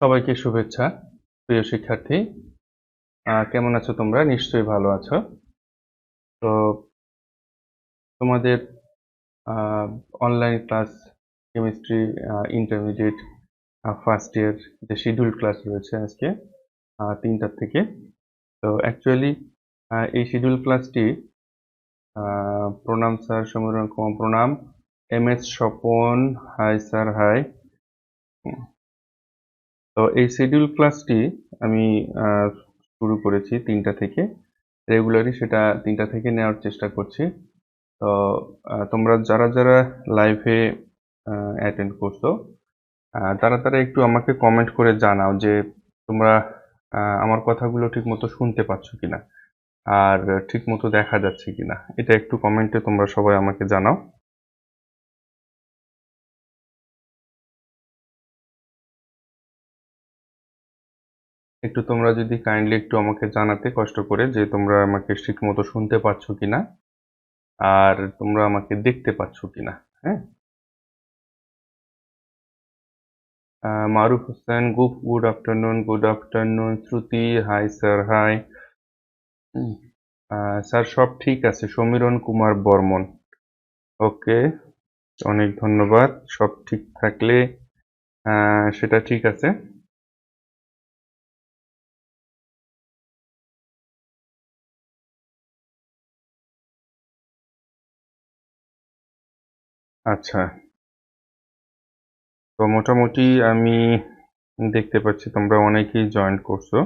সবাইকে শুভেচ্ছা। প্রিয় শিক্ষার্থী, কেমন আছো তোমরা? নিশ্চয়ই ভালো আছো। তো তোমাদের online class chemistry intermediate first year যে শিডিউল ক্লাস রয়েছে আজকে 3টা থেকে। তো অ্যাকচুয়ালি এই শিডিউল ক্লাসটি প্রণাম স্যার, সমীরণ কুমার প্রণাম, MS Swapan hi sir hi. তো এই শিডিউল ক্লাসটি আমি শুরু করেছি 3টা থেকে, রেগুলারই সেটা 3টা থেকে নেওয়ার চেষ্টা করছি। তো তোমরা যারা যারা লাইভে অ্যাটেন্ড করছো তারা তারা একটু আমাকে কমেন্ট করে জানাও যে তোমরা আমার কথাগুলো ঠিক মতো শুনতে পাচ্ছ কিনা আর ঠিক মতো দেখা যাচ্ছে কিনা, এটা একটু কমেন্টে তোমরা সবাই আমাকে জানাও। একটু তোমরা যদি কাইন্ডলি একটু আমাকে জানাতে কষ্ট করে যে তোমরা আমাকে ঠিক মতো শুনতে পাচ্ছ কিনা আর তোমরা আমাকে দেখতে পাচ্ছ কিনা। হ্যাঁ, মারুফ হোসেন, গুড আফটারনুন। শ্রুতি, হাই স্যার হাই। স্যার সব ঠিক আছে, সমীরণ কুমার বর্মন। ওকে, অনেক ধন্যবাদ। সব ঠিক থাকলে সেটা ঠিক আছে। আচ্ছা, তো মোটামুটি আমি দেখতে পাচ্ছি তোমরা অনেকেই জয়েন করছো।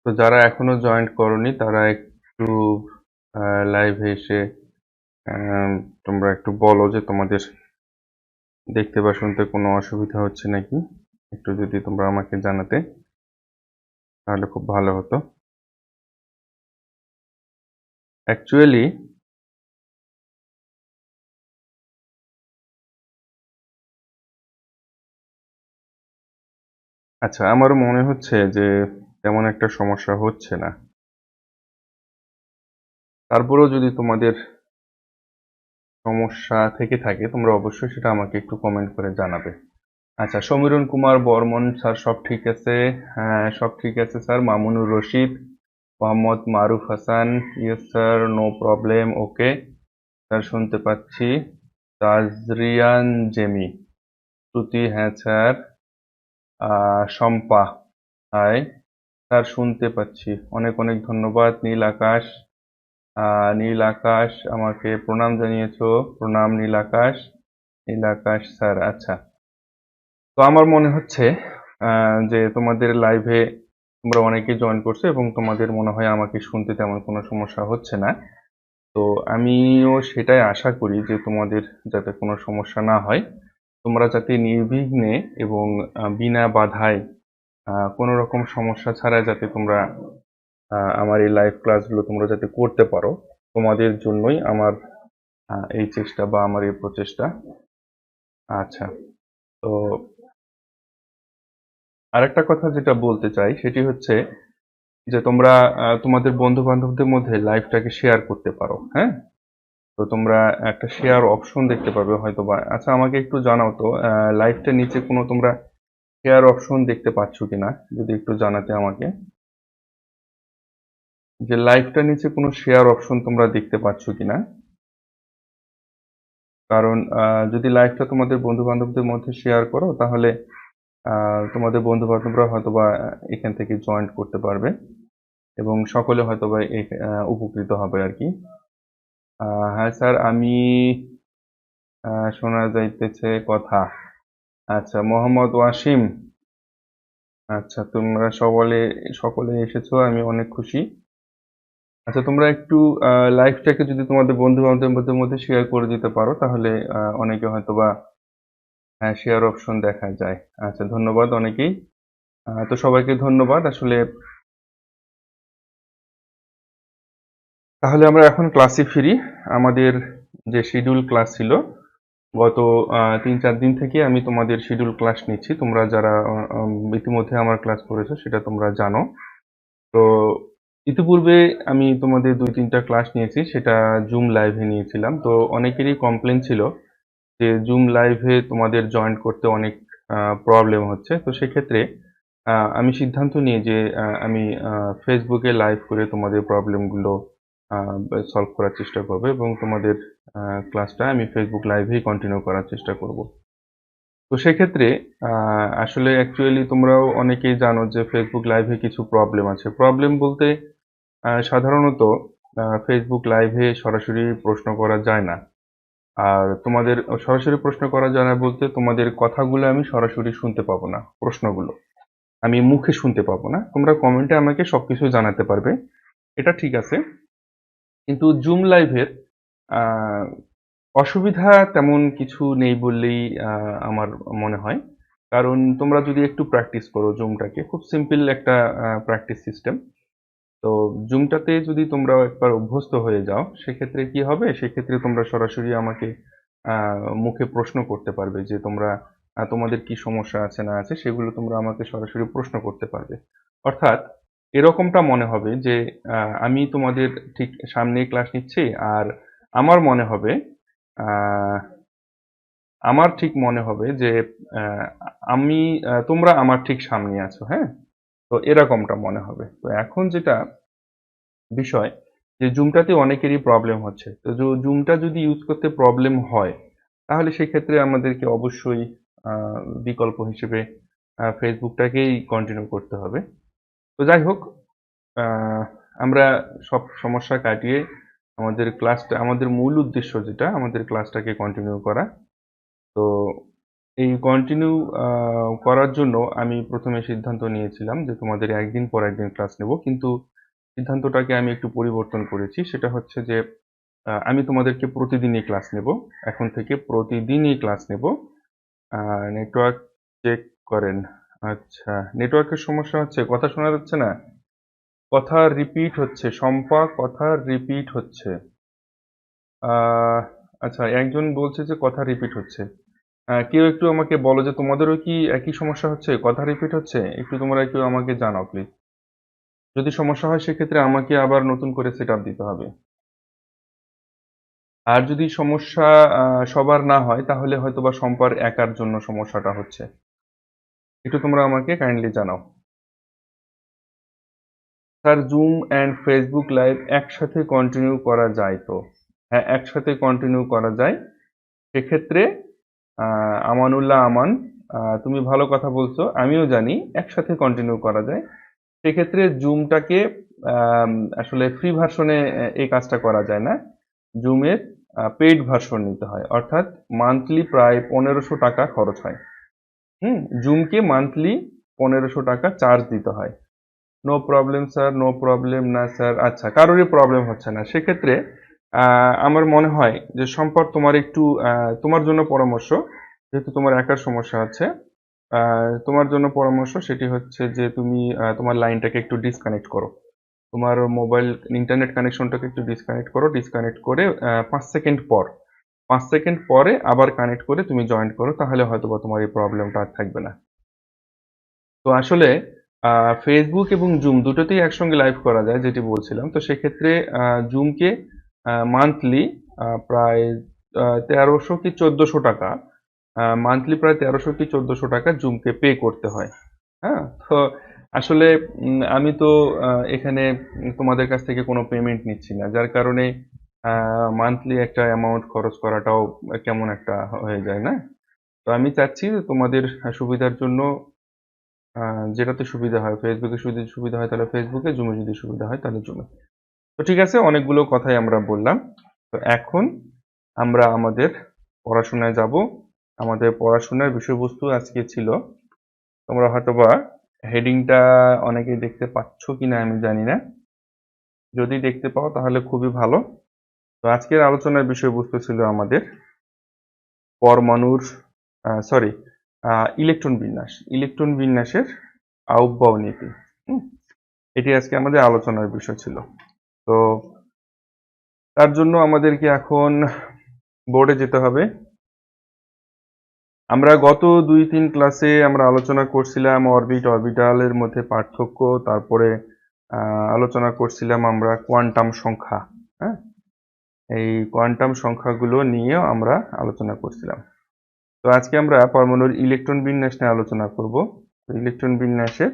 তো যারা এখনো জয়েন করনি তারা একটু লাইভে এসে তোমরা একটু বলো যে তোমাদের দেখতে বা শুনতে কোনো অসুবিধা হচ্ছে নাকি। একটু যদি তোমরা আমাকে জানাতে তাহলে খুব ভালো হতো। অ্যাকচুয়ালি আচ্ছা, আমারও মনে হচ্ছে যে তেমন একটা সমস্যা হচ্ছে না। তারপরেও যদি তোমাদের সমস্যা থেকে থাকে তোমরা অবশ্যই সেটা আমাকে একটু কমেন্ট করে জানাবে। আচ্ছা, সমীরণ কুমার বর্মন স্যার সব ঠিক আছে? হ্যাঁ, সব ঠিক আছে sir. Mamunur Rashid, Mohammad Maruf Hasan, yes sir, no problem, okay sir, শুনতে পাচ্ছি। তাজরিয়ান জেমি, শ্রুতি, হ্যাঁ স্যার। শম্পা, হাই স্যার, শুনতে পাচ্ছি, অনেক অনেক ধন্যবাদ। নীল আকাশ আমাকে প্রণাম জানিয়েছো, প্রণাম নীল আকাশ স্যার। আচ্ছা, তো আমার মনে হচ্ছে যে তোমাদের লাইভে তোমরা অনেকেই জয়েন করছো এবং তোমাদের মনে হয় আমাকে শুনতে তেমন কোনো সমস্যা হচ্ছে না। তো আমিও সেটাই আশা করি যে তোমাদের যাতে কোনো সমস্যা না হয়, তোমরা যাতে নির্বিঘ্নে এবং বিনা বাধায় কোনো রকম সমস্যা ছাড়া যাতে তোমরা আমার এই লাইভ ক্লাসগুলো তোমরা যাতে করতে পারো, তোমাদের জন্যই আমার এই চেষ্টা বা আমার এই প্রচেষ্টা। আচ্ছা, তো আরেকটা কথা যেটা বলতে চাই সেটি হচ্ছে যে তোমরা তোমাদের বন্ধু বান্ধবদের মধ্যে লাইভটাকে শেয়ার করতে পারো। হ্যাঁ, তো তোমরা একটা শেয়ার অপশন দেখতে পাবে হয়তো বা। আচ্ছা, আমাকে একটু জানাও তো লাইভটার নিচে কোনো তোমরা শেয়ার অপশন দেখতে পাচ্ছ কিনা, যদি একটু জানাতে আমাকে যে লাইভটার নিচে কোনো শেয়ার অপশন তোমরা দেখতে পাচ্ছ কিনা। কারণ যদি লাইভটা তোমাদের বন্ধু বান্ধবদের মধ্যে শেয়ার করো তাহলে তোমাদের বন্ধু বান্ধবরা হয়তোবা এখান থেকে জয়েন করতে পারবে এবং সকলে হয়তোবা উপকৃত হবে আর কি। হ্যাঁ স্যার, আমি শোনা যাইতেছে কথা। আচ্ছা, মোহাম্মদ ওয়াসিম, আচ্ছা তোমরা সকলে এসেছো, আমি অনেক খুশি। আচ্ছা, তোমরা একটু লাইভটাকে যদি তোমাদের বন্ধু বান্ধবদের মধ্যে শেয়ার করে দিতে পারো তাহলে অনেকে হয়তোবা শেয়ার অপশন দেখা যায়। আচ্ছা, ধন্যবাদ অনেকেই। তো সবাইকে ধন্যবাদ আসলে। তাহলে আমরা এখন ক্লাসে ফিরি। আমাদের যে শিডিউল ক্লাস ছিল গত 3-4 দিন থেকে আমি তোমাদের শিডিউল ক্লাস নিচ্ছি। তোমরা যারা ইতিমধ্যে আমার ক্লাস করেছো সেটা তোমরা জানো। তো ইতিপূর্বে আমি তোমাদের ২-৩টা ক্লাস নিয়েছি, সেটা জুম লাইভে নিয়েছিলাম। তো অনেকেরই কমপ্লেন ছিল যে জুম লাইভে তোমাদের জয়েন করতে অনেক প্রবলেম হচ্ছে। তো সেক্ষেত্রে আমি সিদ্ধান্ত নিই যে আমি ফেসবুকে লাইভ করে তোমাদের প্রবলেমগুলো সলভ করার চেষ্টা করব এবং তোমাদের ক্লাসটা আমি ফেসবুক লাইভেই কন্টিনিউ করার চেষ্টা করব। তো সেক্ষেত্রে আসলে অ্যাকচুয়ালি তোমরাও অনেকেই জানো যে ফেসবুক লাইভে কিছু প্রবলেম আছে। প্রবলেম বলতে সাধারণত ফেসবুক লাইভে সরাসরি প্রশ্ন করা যায় না। আর তোমাদের সরাসরি প্রশ্ন করা যায় না বলতে তোমাদের কথাগুলো আমি সরাসরি শুনতে পাবো না, প্রশ্নগুলো আমি মুখে শুনতে পাবো না। তোমরা কমেন্টে আমাকে সবকিছু জানাতে পারবে, এটা ঠিক আছে। কিন্তু জুম লাইভের আহ, অসুবিধা তেমন কিছু নেই বললেই আমার মনে হয়। কারণ তোমরা যদি একটু প্র্যাকটিস করো জুমটাকে, খুব সিম্পল একটা প্র্যাকটিস সিস্টেম। তো জুমটাতে যদি তোমরা একবার অভ্যস্ত হয়ে যাও, সেক্ষেত্রে কি হবে, সেক্ষেত্রে তোমরা সরাসরি আমাকে মুখে প্রশ্ন করতে পারবে যে তোমরা তোমাদের কি সমস্যা আছে না আছে সেগুলো তোমরা আমাকে সরাসরি প্রশ্ন করতে পারবে। অর্থাৎ এরকমটা মনে হবে যে আমি তোমাদের ঠিক সামনেই ক্লাস নিচ্ছি, আর আমার মনে হবে আহ, আমার ঠিক মনে হবে যে আহ, আমি তোমরা আমার ঠিক সামনে আছো, হ্যাঁ। তো এরকমটা মনে হবে। তো এখন যেটা বিষয়, যে জুমটাতে অনেকেরই প্রবলেম হচ্ছে। তো জুমটা যদি ইউজ করতে প্রবলেম হয়, তাহলে সেক্ষেত্রে আমাদেরকে অবশ্যই বিকল্প হিসেবে ফেসবুকটাকেই কন্টিনিউ করতে হবে। তো যাই হোক, আহ, আমরা সব সমস্যা কাটিয়ে আমাদের ক্লাসটা, আমাদের মূল উদ্দেশ্য যেটা, আমাদের ক্লাসটাকে কন্টিনিউ করা। তো এই কন্টিনিউ করার জন্য আমি প্রথমে সিদ্ধান্ত নিয়েছিলাম যে তোমাদের একদিন পর একদিন ক্লাস নেব, কিন্তু সিদ্ধান্তটাকে আমি একটু পরিবর্তন করেছি। সেটা হচ্ছে যে আমি তোমাদেরকে প্রতিদিনই ক্লাস নেব, এখন থেকে প্রতিদিনই ক্লাস নেব। নেটওয়ার্ক চেক করেন। আচ্ছা, নেটওয়ার্কের সমস্যা হচ্ছে, কথা শোনা যাচ্ছে না, কথা রিপিট হচ্ছে, শম্পা কথা রিপিট হচ্ছে। আহ, আচ্ছা, একজন বলছে যে কথা রিপিট হচ্ছে। কেউ একটু আমাকে বলো যে তোমাদেরও কি একই সমস্যা হচ্ছে, কথা রিপিট হচ্ছে? একটু তোমরা একটু আমাকে জানাও প্লিজ। যদি সমস্যা হয় সেক্ষেত্রে আমাকে আবার নতুন করে সেট আপ দিতে হবে। আর যদি সমস্যা সবার না হয়, তাহলে হয়তোবা সম্পার একার জন্য সমস্যাটা হচ্ছে। একটু তোমরা আমাকে কাইন্ডলি জানাও। Sir, zoom and Facebook live একসাথে কন্টিনিউ করা যায় তো? হ্যাঁ, একসাথে কন্টিনিউ করা যায়। সেক্ষেত্রে আমানুল্লাহ আমান, তুমি ভালো কথা বলছো, আমিও জানি একসাথে কন্টিনিউ করা যায়। সেক্ষেত্রে জুমটাকে আম, আসলে ফ্রি ভার্সনে এই কাজটা করা যায় না। জুমের পেইড ভার্সন নিতে হয়, অর্থাৎ মান্থলি প্রায় 1500 টাকা খরচ হয়। জুমকে মান্থলি 1500 টাকা চার্জ দিতে হয়। No problem sir, no problem না স্যার। আচ্ছা, কারোরই প্রবলেম হচ্ছে না, সেক্ষেত্রে আমার মনে হয় যে সম্পদ তোমার একটু তোমার জন্য পরামর্শ, যেহেতু তোমার একার সমস্যা আছে, তোমার জন্য পরামর্শ সেটি হচ্ছে যে তুমি তোমার লাইনটাকে একটু ডিসকানেক্ট করো। তোমার মোবাইল ইন্টারনেট কানেকশনটাকে একটু ডিসকানেক্ট করো, ডিসকানেক্ট করে 5 সেকেন্ড পর, 5 সেকেন্ড পরে আবার কানেক্ট করে তুমি জয়েন করো, তাহলে হয়তোবা তোমার এই প্রবলেমটা আর থাকবে না। তো আসলে ফেসবুক এবং জুম দুটোতেই একসঙ্গে লাইভ করা যায়, যেটি বলছিলাম। তো সেক্ষেত্রে জুমকে মান্থলি প্রায় 1300 কি 1400 টাকা, মান্থলি প্রায় 1300 কি 1400 টাকা জুমকে পে করতে হয়। হ্যাঁ, তো আসলে আমি তো এখানে তোমাদের কাছ থেকে কোনো পেমেন্ট নিচ্ছি না, যার কারণে মান্থলি একটা অ্যামাউন্ট খরচ করাটাও কেমন একটা হয়ে যায় না। তো আমি চাচ্ছি যে তোমাদের সুবিধার জন্য যেটাতে সুবিধা হয়, ফেসবুকে যদি সুবিধা হয় তাহলে ফেসবুকে, জুমে যদি সুবিধা হয় তাহলে জুমে। তো ঠিক আছে, অনেকগুলো কথাই আমরা বললাম। তো এখন আমরা আমাদের পড়াশোনায় যাব। আমাদের পড়াশোনার বিষয়বস্তু আজকে ছিল, তোমরা হয়তোবা হেডিংটা অনেকেই দেখতে পাচ্ছ কিনা আমি জানি না। যদি দেখতে পাও তাহলে খুবই ভালো। তো আজকের আলোচনার বিষয়বস্তু ছিল আমাদের পরমাণুর, সরি, ইলেকট্রন বিন্যাস, ইলেকট্রন বিন্যাসের আউটবাও নীতি। হুম, এটি আজকে আমাদের আলোচনার বিষয় ছিল। তো তার জন্য আমাদেরকে এখন বোর্ডে যেতে হবে। আমরা গত 2-3 ক্লাসে আমরা আলোচনা করছিলাম অরবিট, অরবিটালের মধ্যে পার্থক্য, তারপরে আলোচনা করছিলাম আমরা কোয়ান্টাম সংখ্যা। হ্যাঁ, এই কোয়ান্টাম সংখ্যাগুলো নিয়েও আমরা আলোচনা করছিলাম। তো আজকে আমরা পরমাণুর ইলেকট্রন বিন্যাস নিয়ে আলোচনা করব। ইলেকট্রন বিন্যাসে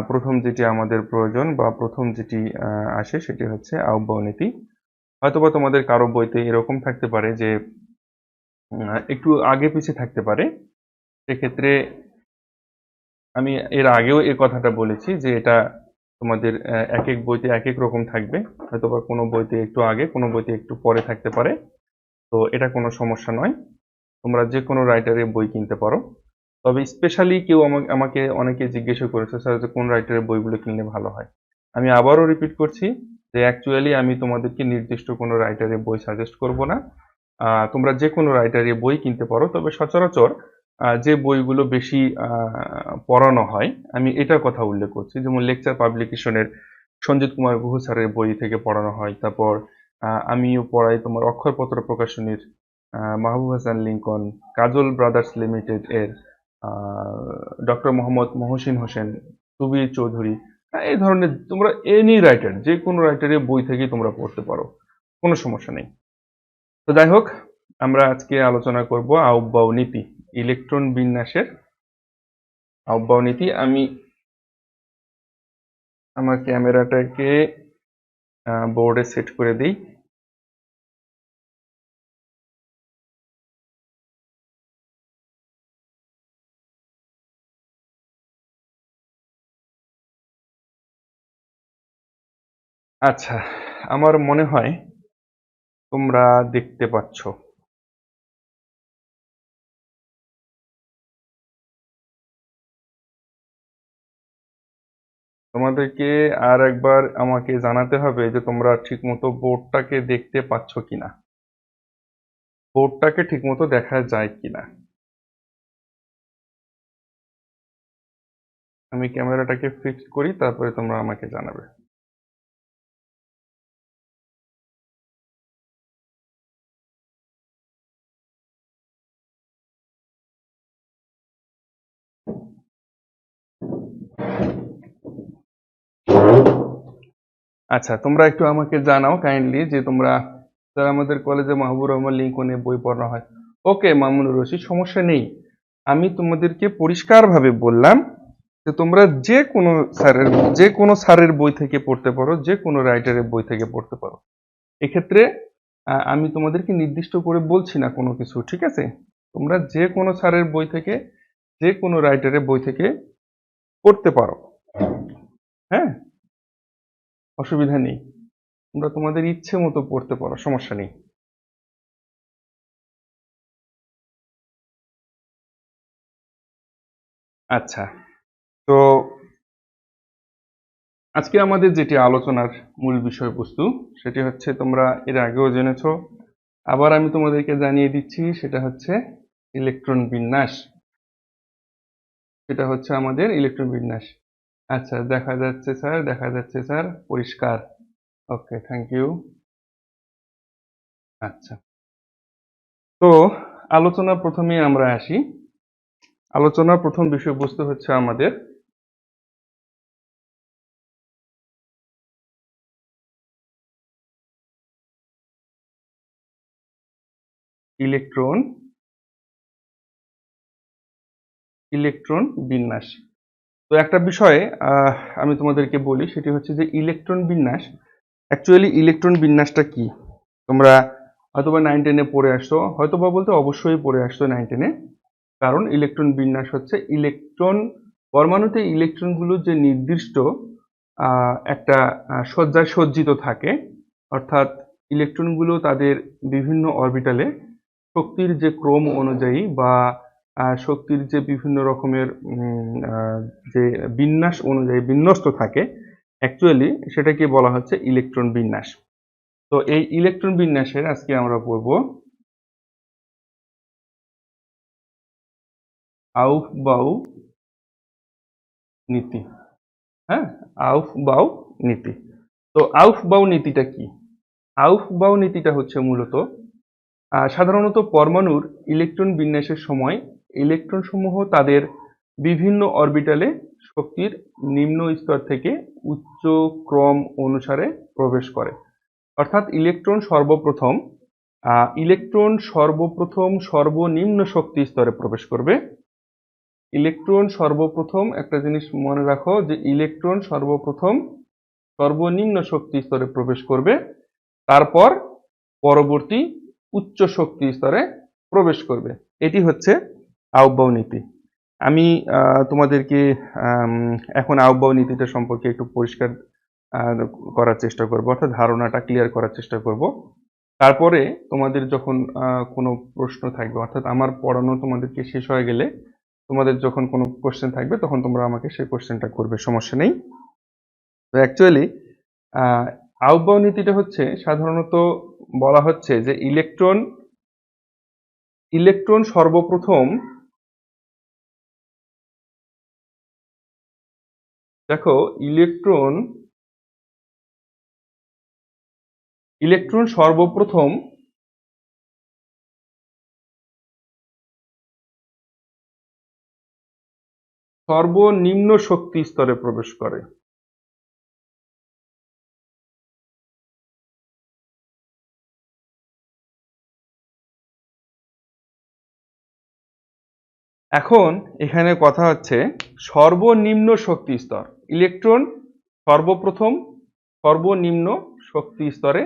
প্রথম যেটি আমাদের প্রয়োজন বা প্রথম যেটি আসে সেটি হচ্ছে আহ্বায়ক নীতি। হয়তোবা তোমাদের কারো বইতে এরকম থাকতে পারে যে একটু আগে পিছিয়ে থাকতে পারে। সেক্ষেত্রে আমি এর আগেও এই কথাটা বলেছি যে এটা তোমাদের এক এক বইতে এক এক রকম থাকবে। হয়তোবা কোনো বইতে একটু আগে, কোনো বইতে একটু পরে থাকতে পারে। তো এটা কোনো সমস্যা নয়। তোমরা যে কোনো রাইটারের বই কিনতে পারো। তবে স্পেশালি কেউ আমাকে অনেকে জিজ্ঞাসা করেছে স্যার যে কোন রাইটারের বইগুলো কিনলে ভালো হয়। আমি আবারও রিপিট করছি যে অ্যাকচুয়ালি আমি তোমাদেরকে নির্দিষ্ট কোনো রাইটারের বই সাজেস্ট করব না। তোমরা যে কোনো রাইটারের বই কিনতে পারো, তবে সচরাচর যে বইগুলো বেশি পড়ানো হয় আমি এটার কথা উল্লেখ করছি। যেমন লেকচার পাবলিকেশনের সঞ্জিত কুমার গুহ স্যারের বই থেকে পড়ানো হয়। তারপর আমিও পড়াই তোমার অক্ষরপত্র প্রকাশনীর মাহবুব হাসান লিঙ্কন, কাজল ব্রাদার্স লিমিটেড এর ডক্টর মোহাম্মদ মহসিন হোসেন, সুবীর চৌধুরী, এই ধরনের তোমরা এনি রাইটার, যে কোনো রাইটারের বই থেকেই তোমরা পড়তে পারো, কোনো সমস্যা নেই। তো যাই হোক, আমরা আজকে আলোচনা করব আহ্বায়ক নীতি, ইলেকট্রন বিন্যাসের আহ্বায়ক নীতি। আমি আমার ক্যামেরাটাকে বোর্ডে সেট করে দিই। আচ্ছা, আমার মনে হয় তোমরা দেখতে পাচ্ছ। তোমাদেরকে আর একবার আমাকে জানাতে হবে যে তোমরা ঠিকমতো বোর্ডটাকে দেখতে পাচ্ছ কিনা, বোর্ডটাকে ঠিকমতো দেখা যায় কিনা। আমি ক্যামেরাটাকে ফিক্স করি, তারপরে তোমরা আমাকে জানাবে। আচ্ছা, তোমরা একটু আমাকে জানাও কাইন্ডলি যে তোমরা, স্যার আমাদের কলেজে মাহবুবুর রহমান লিঙ্কনে বই পড়ানো হয়। ওকে মামুনুর রশিদ, সমস্যা নেই। আমি তোমাদেরকে পরিষ্কারভাবে বললাম যে তোমরা যে কোনো স্যারের বই থেকে পড়তে পারো, যে কোনো রাইটারের বই থেকে পড়তে পারো। এক্ষেত্রে আমি তোমাদেরকে নির্দিষ্ট করে বলছি না কোনো কিছু, ঠিক আছে? তোমরা যে কোনো স্যারের বই থেকে, যে কোনো রাইটারের বই থেকে পড়তে পারো। হ্যাঁ, অসুবিধা নেই। তোমরা তোমাদের ইচ্ছে মতো পড়তে পারো, সমস্যা নেই। আচ্ছা, তো আজকে আমাদের যেটি আলোচনার মূল বিষয়বস্তু সেটি হচ্ছে, তোমরা এর আগেও জেনেছো, আবার আমি তোমাদেরকে জানিয়ে দিচ্ছি, সেটা হচ্ছে ইলেকট্রন বিন্যাস। সেটা হচ্ছে আমাদের ইলেকট্রন বিন্যাস। আচ্ছা, দেখা যাচ্ছে স্যার, দেখা যাচ্ছে স্যার, পরিষ্কার। ওকে, থ্যাংক ইউ। আচ্ছা, তো আলোচনা প্রথমে আমরা আসি। আলোচনার প্রথম বিষয়বস্তু হচ্ছে আমাদের ইলেকট্রন ইলেকট্রন বিন্যাস। তো একটা বিষয়ে আমি তোমাদেরকে বলি, সেটি হচ্ছে যে ইলেকট্রন বিন্যাস, অ্যাকচুয়ালি ইলেকট্রন বিন্যাসটা কি। তোমরা হয়তোবা 9-10-এ পড়ে আসছো, হয়তোবা বলতে অবশ্যই পড়ে আসছো 9-10-এ। কারণ ইলেকট্রন বিন্যাস হচ্ছে ইলেকট্রন, পরমাণুতে ইলেকট্রনগুলো যে নির্দিষ্ট একটা সজ্জায় সজ্জিত থাকে, অর্থাৎ ইলেকট্রনগুলো তাদের বিভিন্ন অরবিটালে শক্তির যে ক্রম অনুযায়ী বা শক্তির যে বিভিন্ন রকমের যে বিন্যাস অনুযায়ী বিন্যস্ত থাকে, অ্যাকচুয়ালি সেটাকে বলা হচ্ছে ইলেকট্রন বিন্যাস। তো এই ইলেকট্রন বিন্যাসের আজকে আমরা পড়ব আউফবাউ নীতি। হ্যাঁ, আউফবাউ নীতি। তো আউফবাউ নীতিটা কি? আউফবাউ নীতিটা হচ্ছে মূলত সাধারণত পরমাণুর ইলেকট্রন বিন্যাসের সময় ইলেকট্রন সমূহ তাদের বিভিন্ন অরবিটালে শক্তির নিম্ন স্তর থেকে উচ্চ ক্রম অনুসারে প্রবেশ করে। অর্থাৎ ইলেকট্রন সর্বপ্রথম সর্বনিম্ন শক্তি স্তরে প্রবেশ করবে। ইলেকট্রন সর্বপ্রথম একটা জিনিস মনে রাখো যে ইলেকট্রন সর্বপ্রথম সর্বনিম্ন শক্তি স্তরে প্রবেশ করবে, তারপর পরবর্তী উচ্চ শক্তি স্তরে প্রবেশ করবে। এটি হচ্ছে আউববাউ নীতি। আমি তোমাদেরকে এখন আউববাউ নীতিটা সম্পর্কে একটু পরিষ্কার করার চেষ্টা করব, অর্থাৎ ধারণাটা ক্লিয়ার করার চেষ্টা করব। তারপরে তোমাদের যখন কোনো প্রশ্ন থাকবে, অর্থাৎ আমার পড়ানো তোমাদেরকে শেষ হয়ে গেলে তোমাদের যখন কোনো কোশ্চেন থাকবে তখন তোমরা আমাকে সেই কোশ্চেনটা করবে, সমস্যা নেই। তো অ্যাকচুয়ালি আউববাউ নীতিটা হচ্ছে সাধারণত বলা হচ্ছে যে ইলেকট্রন সর্বপ্রথম, দেখো ইলেকট্রন সর্বপ্রথম সর্বনিম্ন শক্তি স্তরে প্রবেশ করে। এখন এখানে কথা হচ্ছে সর্বনিম্ন শক্তি স্তর। ইলেকট্রন সর্বপ্রথম সর্বনিম্ন শক্তি স্তরে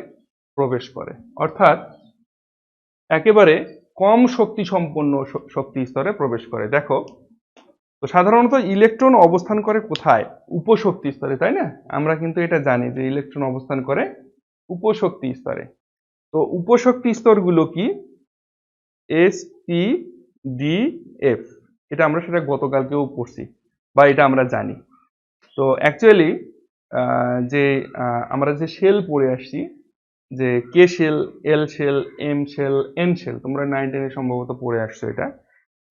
প্রবেশ করে, অর্থাৎ একেবারে কম শক্তি সম্পন্ন শক্তি স্তরে প্রবেশ করে। দেখো, তো সাধারণত ইলেকট্রন অবস্থান করে কোথায়? উপশক্তি স্তরে, তাই না? আমরা কিন্তু এটা জানি যে ইলেকট্রন অবস্থান করে উপশক্তি স্তরে। তো উপশক্তি স্তরগুলো কি? S, P, D, F. এটা আমরা সেটা গতকালকেও পড়ছি বা এটা আমরা জানি। তো অ্যাকচুয়ালি যে আমরা যে শেল পড়ে আসছি, যে K shell, L shell, M shell, N shell, তোমরা 9-10 এ সম্ভবত পড়ে আসছো এটা,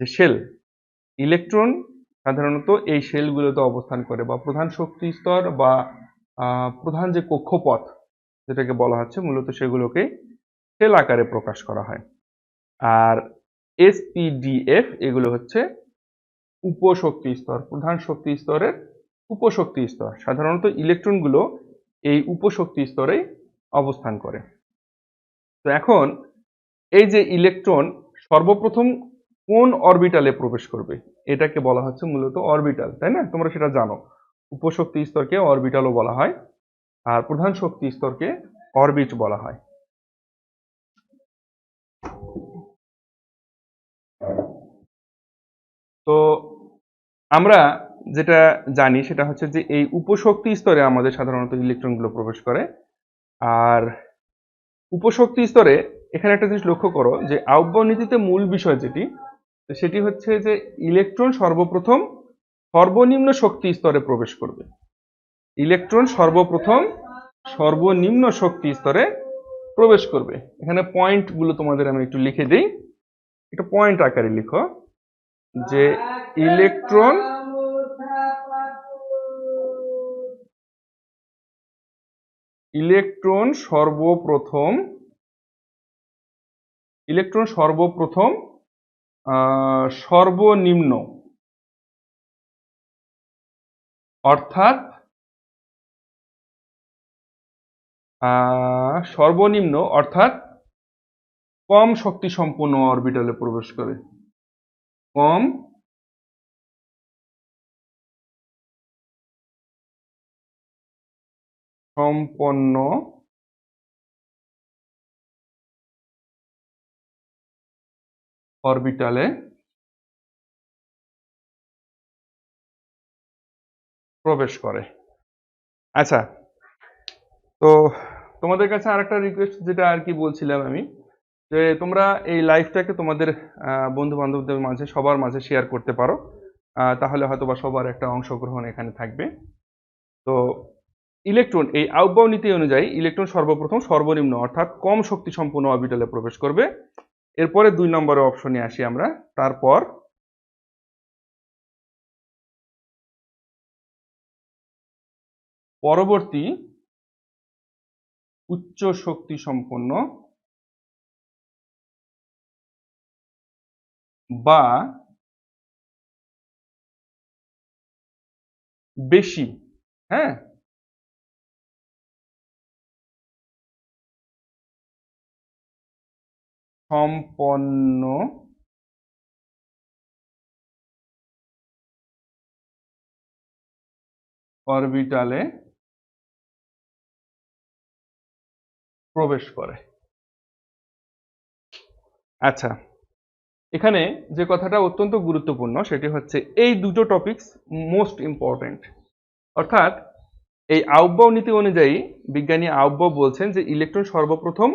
যে শেল। ইলেকট্রন সাধারণত এই শেলগুলোতে অবস্থান করে, বা প্রধান শক্তি স্তর বা প্রধান যে কক্ষপথ যেটাকে বলা হচ্ছে, মূলত সেগুলোকে শেল আকারে প্রকাশ করা হয়। আর এসপিডিএফ এগুলো হচ্ছে উপশক্তি স্তর, প্রধান শক্তি স্তরের উপশক্তি স্তর। সাধারণত ইলেকট্রনগুলো এই উপশক্তি স্তরে অবস্থান করে। তো এখন এই যে ইলেকট্রন সর্বপ্রথম কোন অরবিটালে প্রবেশ করবে, এটাকে বলা হচ্ছে মূলত অরবিটাল, তাই না? তোমরা সেটা জানো, উপশক্তি স্তরকে অরবিটালও বলা হয়, আর প্রধান শক্তি স্তরকে অরবিট বলা হয়। তো আমরা যেটা জানি সেটা হচ্ছে যে এই উপশক্তি স্তরে আমাদের সাধারণত ইলেকট্রনগুলো প্রবেশ করে। আর উপশক্তি স্তরে এখানে একটা জিনিস লক্ষ্য করো যে আউববাউ নীতিতে মূল বিষয় যেটি, সেটি হচ্ছে যে ইলেকট্রন সর্বপ্রথম সর্বনিম্ন শক্তি স্তরে প্রবেশ করবে। ইলেকট্রন সর্বপ্রথম সর্বনিম্ন শক্তি স্তরে প্রবেশ করবে। এখানে পয়েন্টগুলো তোমাদের আমি একটু লিখে দিই, একটা পয়েন্ট আকারে লিখো যে ইলেকট্রন সর্বপ্রথম সর্বনিম্ন, অর্থাৎ কম শক্তি সম্পন্ন অরবিটালে প্রবেশ করে। কম সম্পন্ন অরবিটালে প্রবেশ করে। আচ্ছা, তো তোমাদের কাছে আরেকটা রিকোয়েস্ট, যেটা আর কি বলছিলাম আমি, যে তোমরা এই লাইভটাকে তোমাদের বন্ধু বান্ধবদের মাঝে সবার মাঝে শেয়ার করতে পারো, তাহলে হয়তো বা সবার একটা অংশগ্রহণ এখানে থাকবে। তো ইলেকট্রন এই আউববাউ নীতি অনুযায়ী ইলেকট্রন সর্বপ্রথম সর্বনিম্ন অর্থাৎ কম শক্তি সম্পন্ন অরবিটালে প্রবেশ করবে। এরপরে 2 নম্বরের অপশনে আসি আমরা। তারপর পরবর্তী উচ্চ শক্তি সম্পন্ন বা বেশি, হ্যাঁ, সম্পন্ন অরবিটালে প্রবেশ করে। আচ্ছা, এখানে যে কথাটা অত্যন্ত গুরুত্বপূর্ণ সেটি হচ্ছে এই দুটো টপিকস মোস্ট ইম্পর্টেন্ট। অর্থাৎ এই আউববাউ নীতি অনুযায়ী বিজ্ঞানী আউববাউ বলছেন যে ইলেকট্রন সর্বপ্রথম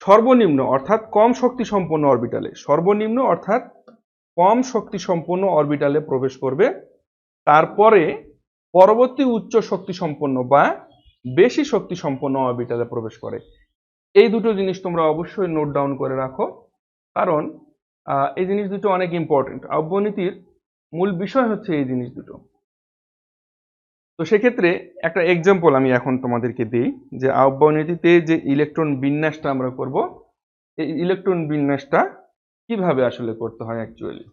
সর্বনিম্ন অর্থাৎ কম শক্তি সম্পন্ন অরবিটালে, সর্বনিম্ন অর্থাৎ কম শক্তি সম্পন্ন অরবিটালে প্রবেশ করবে, তারপরে পরবর্তী উচ্চ শক্তি সম্পন্ন বা বেশি শক্তি সম্পন্ন অরবিটালে প্রবেশ করে। এই দুটো জিনিস তোমরা অবশ্যই নোট ডাউন করে রাখো, কারণ এই জিনিস দুটো অনেক ইম্পর্টেন্ট। আউববাউ নীতির মূল বিষয় হচ্ছে এই জিনিস দুটো। তো সেক্ষেত্রে একটা এক্সাম্পল আমি এখন তোমাদেরকে দিই যে আউববাউ নীতিতে যে ইলেকট্রন বিন্যাসটা আমরা করব, এই ইলেকট্রন বিন্যাসটা কিভাবে আসলে করতে হয় অ্যাকচুয়ালি।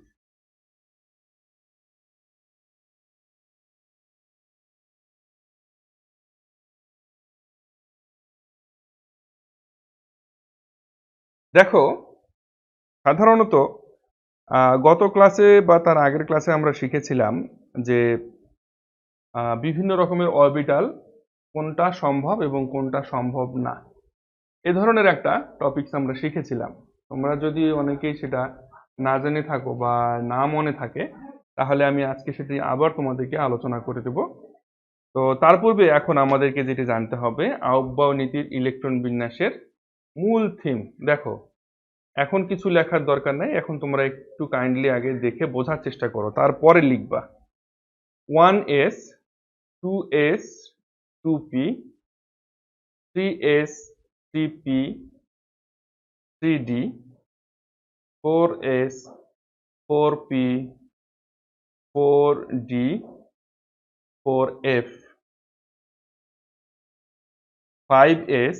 দেখো, সাধারণত গত ক্লাসে বা তার আগের ক্লাসে আমরা শিখেছিলাম যে বিভিন্ন রকমের অরবিটাল কোনটা সম্ভব এবং কোনটা সম্ভব না, এ ধরনের একটা টপিকস আমরা শিখেছিলাম। তোমরা যদি অনেকেই সেটা না জেনে থাকো বা না মনে থাকে, তাহলে আমি আজকে সেটি আবার তোমাদেরকে আলোচনা করে দেব। তো তার পূর্বে এখন আমাদেরকে যেটি জানতে হবে আউববাউ নীতির ইলেকট্রন বিন্যাসের মূল থিম। দেখো, এখন কিছু লেখার দরকার নাই, এখন তোমরা একটু কাইন্ডলি আগে দেখে বোঝার চেষ্টা করো, তারপরে লিখবা। 1s, 2s, 2p, 3s, 3p, 3d, 4s, 4p, 4d, 4f, 5s,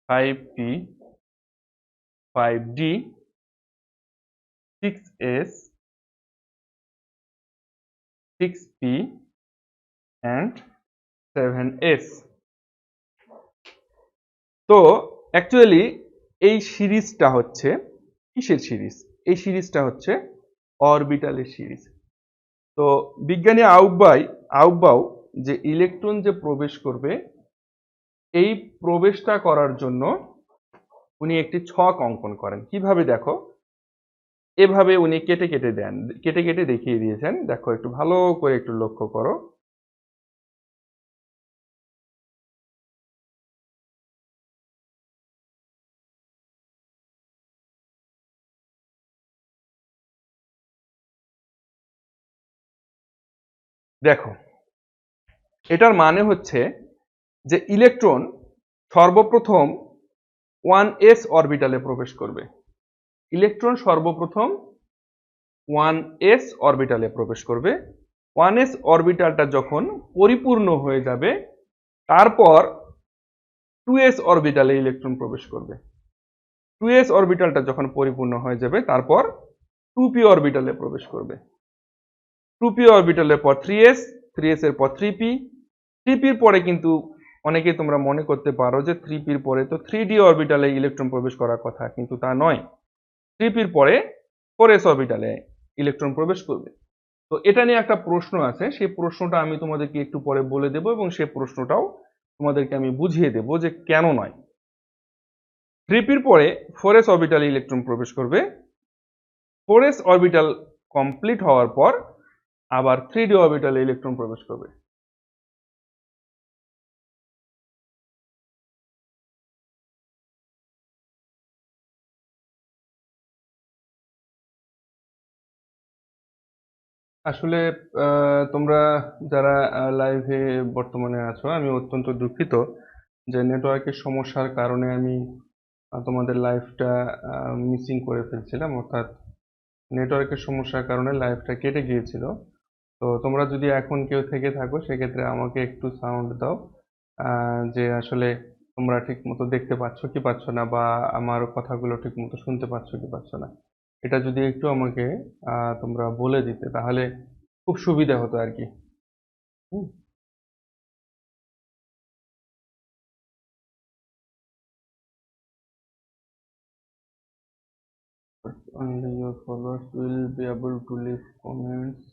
5p, 5d, 6s, 6p, and 7s। তো অ্যাকচুয়ালি এই সিরিজটা হচ্ছে কিসের সিরিজ? এই সিরিজটা হচ্ছে অরবিটালের সিরিজ। তো বিজ্ঞানী আউববাউ যে ইলেকট্রন যে প্রবেশ করবে, এই প্রবেশটা করার জন্য উনি একটি ছক অঙ্কন করেন। কিভাবে দেখো, এভাবে উনি কেটে কেটে দেন, কেটে কেটে দেখিয়ে দিয়েছেন। দেখো, একটু ভালো করে একটু লক্ষ্য করো। দেখো, এটার মানে হচ্ছে যে ইলেকট্রন সর্বপ্রথম 1s অরবিটালে প্রবেশ করবে। ইলেকট্রন সর্বপ্রথম 1s অরবিটালে প্রবেশ করবে। 1s অরবিটালটা যখন পরিপূর্ণ হয়ে যাবে, তারপর 2s অরবিটালে ইলেকট্রন প্রবেশ করবে। 2s অরবিটালটা যখন পরিপূর্ণ হয়ে যাবে, তারপর 2p অরবিটালে প্রবেশ করবে। 2p অরবিটালের পর 3s, 3s এর পর 3p, 3p এর পরে কিন্তু অনেকেই তোমরা মনে করতে পারো যে 3p এর পরে তো 3d অরবিটালে ইলেকট্রন প্রবেশ করার কথা, কিন্তু তা নয়। 3p এর পরে 4s অরবিটালে ইলেকট্রন প্রবেশ করবে। তো এটা নিয়ে একটা প্রশ্ন আছে, সেই প্রশ্নটা আমি তোমাদেরকে একটু পরে বলে দেব এবং সেই প্রশ্নটাও তোমাদেরকে আমি বুঝিয়ে দেব যে কেন নয়। 3p এর পরে 4s অরবিটালে ইলেকট্রন প্রবেশ করবে। 4s অরবিটাল কমপ্লিট হওয়ার পর আবার 3d অরবিটালে ইলেকট্রন প্রবেশ করবে। আসলে তোমরা যারা লাইভে বর্তমানে আছো, আমি অত্যন্ত দুঃখিত যে নেটওয়ার্কের সমস্যার কারণে আমি তোমাদের লাইভটা মিসিং করে ফেলছিলাম, অর্থাৎ নেটওয়ার্কের সমস্যার কারণে লাইভটা কেটে গিয়েছিল। তো তোমরা যদি এখন কেউ থেকে থাকো, সেক্ষেত্রে আমাকে একটু সাউন্ড দাও যে আসলে তোমরা ঠিক মতো দেখতে পাচ্ছ কি পাচ্ছ না, বা আমার কথাগুলো ঠিক মতো শুনতে পাচ্ছ কি পাচ্ছ না। এটা যদি একটু আমাকে তোমরা বলে দিতে, তাহলে খুব সুবিধা হতো আর কি। হুম। Only your followers will be able to leave comments.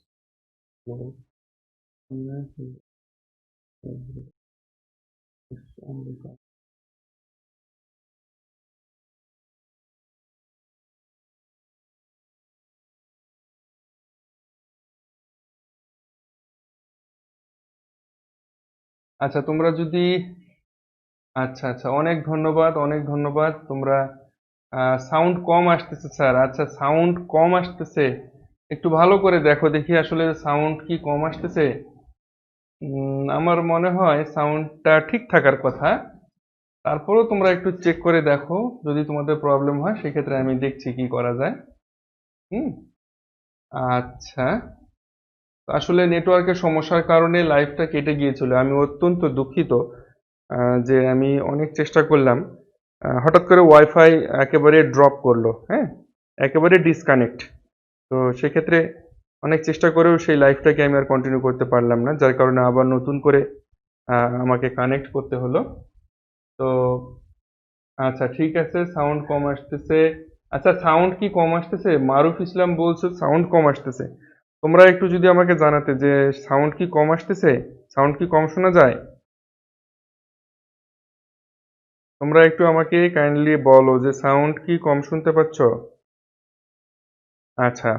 Like, comments, আচ্ছা তোমরা যদি, আচ্ছা আচ্ছা, অনেক ধন্যবাদ, অনেক ধন্যবাদ। তোমরা সাউন্ড কম আসতেছে স্যার। আচ্ছা সাউন্ড কম আসতেছে, একটু ভালো করে দেখো দেখি আসলে সাউন্ড কি কম আসতেছে। আমার মনে হয় সাউন্ডটা ঠিক থাকার কথা। তারপরেও তোমরা একটু চেক করে দেখো, যদি তোমাদের প্রবলেম হয় সেক্ষেত্রে আমি দেখছি কি করা যায়। হুম। আচ্ছা, আসলে নেটওয়ার্কের সমস্যার কারণে লাইভটা কেটে গিয়েছিল, আমি অত্যন্ত দুঃখিত। যে আমি অনেক চেষ্টা করলাম, হঠাৎ করে ওয়াইফাই একেবারে ড্রপ করলো, হ্যাঁ, একেবারে ডিসকানেক্ট। তো সেক্ষেত্রে অনেক চেষ্টা করেও সেই লাইভটাকে আমি আর কন্টিনিউ করতে পারলাম না, যার কারণে আবার নতুন করে আমাকে কানেক্ট করতে হলো। তো আচ্ছা ঠিক আছে, সাউন্ড কম আসতেছে। আচ্ছা সাউন্ড কি কম আসতেছে? মারুফ ইসলাম বলছো সাউন্ড কম আসতেছে। তোমরা একটু যদি আমাকে জানাতে যে সাউন্ড কি কম আসতেছে, সাউন্ড কি কম শোনা যায়, তোমরা একটু আমাকে কাইন্ডলি বলো যে সাউন্ড কি কম শুনতে পাচ্ছ। আচ্ছা,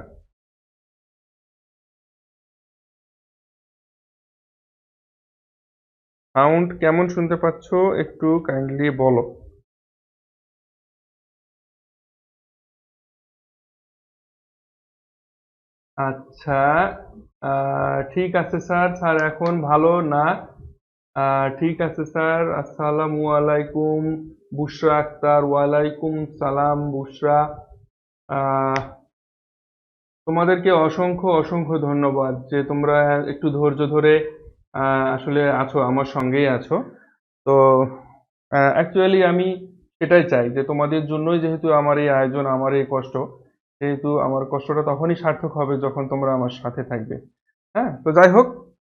সাউন্ড কেমন শুনতে পাচ্ছ একটু কাইন্ডলি বলো। আচ্ছা, ঠিক আছে স্যার, স্যার এখন ভালো না। ঠিক আছে স্যার, আসসালামু আলাইকুম। বুশরা আক্তার, ওয়ালাইকুম সালাম বুশরা। আহ, তোমাদেরকে অসংখ্য অসংখ্য ধন্যবাদ যে তোমরা একটু ধৈর্য ধরে আসলে আছো, আমার সঙ্গেই আছো। তো অ্যাকচুয়ালি আমি সেটাই চাই যে তোমাদের জন্যই যেহেতু আমার এই আয়োজন, আমার এই কষ্ট, সেহেতু আমার কষ্টটা তখনই সার্থক হবে যখন তোমরা আমার সাথে থাকবে। হ্যাঁ, তো যাই হোক,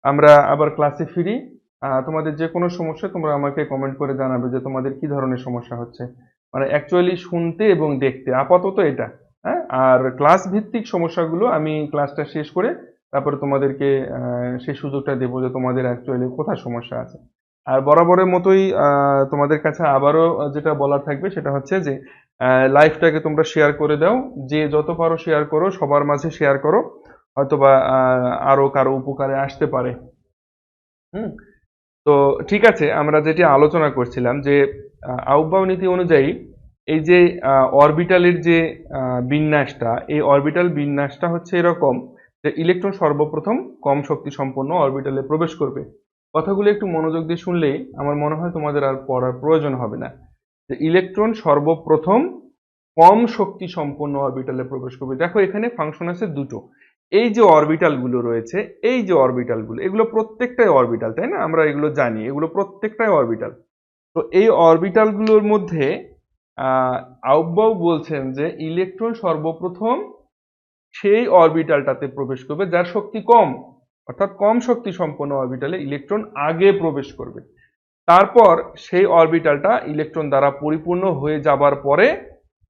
আমরা আবার ক্লাসে ফিরি। তোমাদের যে কোনো সমস্যা তোমরা আমাকে কমেন্ট করে জানাবে যে তোমাদের কি ধরনের সমস্যা হচ্ছে, মানে অ্যাকচুয়ালি শুনতে এবং দেখতে, আপাতত এটা। হ্যাঁ, আর ক্লাস ভিত্তিক সমস্যাগুলো আমি ক্লাসটা শেষ করে তারপরে তোমাদেরকে সেই সুযোগটা দেবো যে তোমাদের অ্যাকচুয়ালি কোথায় সমস্যা আছে। আর বরাবরের মতোই তোমাদের কাছে আবারও যেটা বলার থাকবে সেটা হচ্ছে যে লাইভটাকে তোমরা শেয়ার করে দাও, যে যত পারো শেয়ার করো, সবার মাঝে শেয়ার করো, হয়তোবা আরো কারো উপকারে আসতে পারে। হুম। তো ঠিক আছে, আমরা যেটি আলোচনা করছিলাম যে আউবাউ নীতি অনুযায়ী এই যে অরবিটালের যে বিন্যাসটা, এই অরবিটাল বিন্যাসটা হচ্ছে এরকম যে ইলেকট্রন সর্বপ্রথম কম শক্তি সম্পন্ন অরবিটালে প্রবেশ করবে। কথাগুলো একটু মনোযোগ দিয়ে শুনলেই আমার মনে হয় তোমাদের আর পড়ার প্রয়োজন হবে না। যে ইলেকট্রন সর্বপ্রথম কম শক্তি সম্পন্ন অরবিটালে প্রবেশ করবে। দেখো এখানে ফাংশন আছে দুটো। এই যে অরবিটাল গুলো রয়েছে, এই যে অরবিটাল গুলো, এগুলো প্রত্যেকটাই অরবিটাল, তাই না? আমরা এগুলো জানি, এগুলো প্রত্যেকটাই অরবিটাল। তো এই অরবিটাল গুলোর মধ্যে আহ আউবাউ বলছেন যে ইলেকট্রন সর্বপ্রথম সেই অরবিটালটাতে প্রবেশ করবে যার শক্তি কম, অর্থাৎ কম শক্তি সম্পন্ন অরবিটালে ইলেকট্রন আগে প্রবেশ করবে। তারপর সেই অরবিটালটা ইলেকট্রন দ্বারা পরিপূর্ণ হয়ে যাবার পরে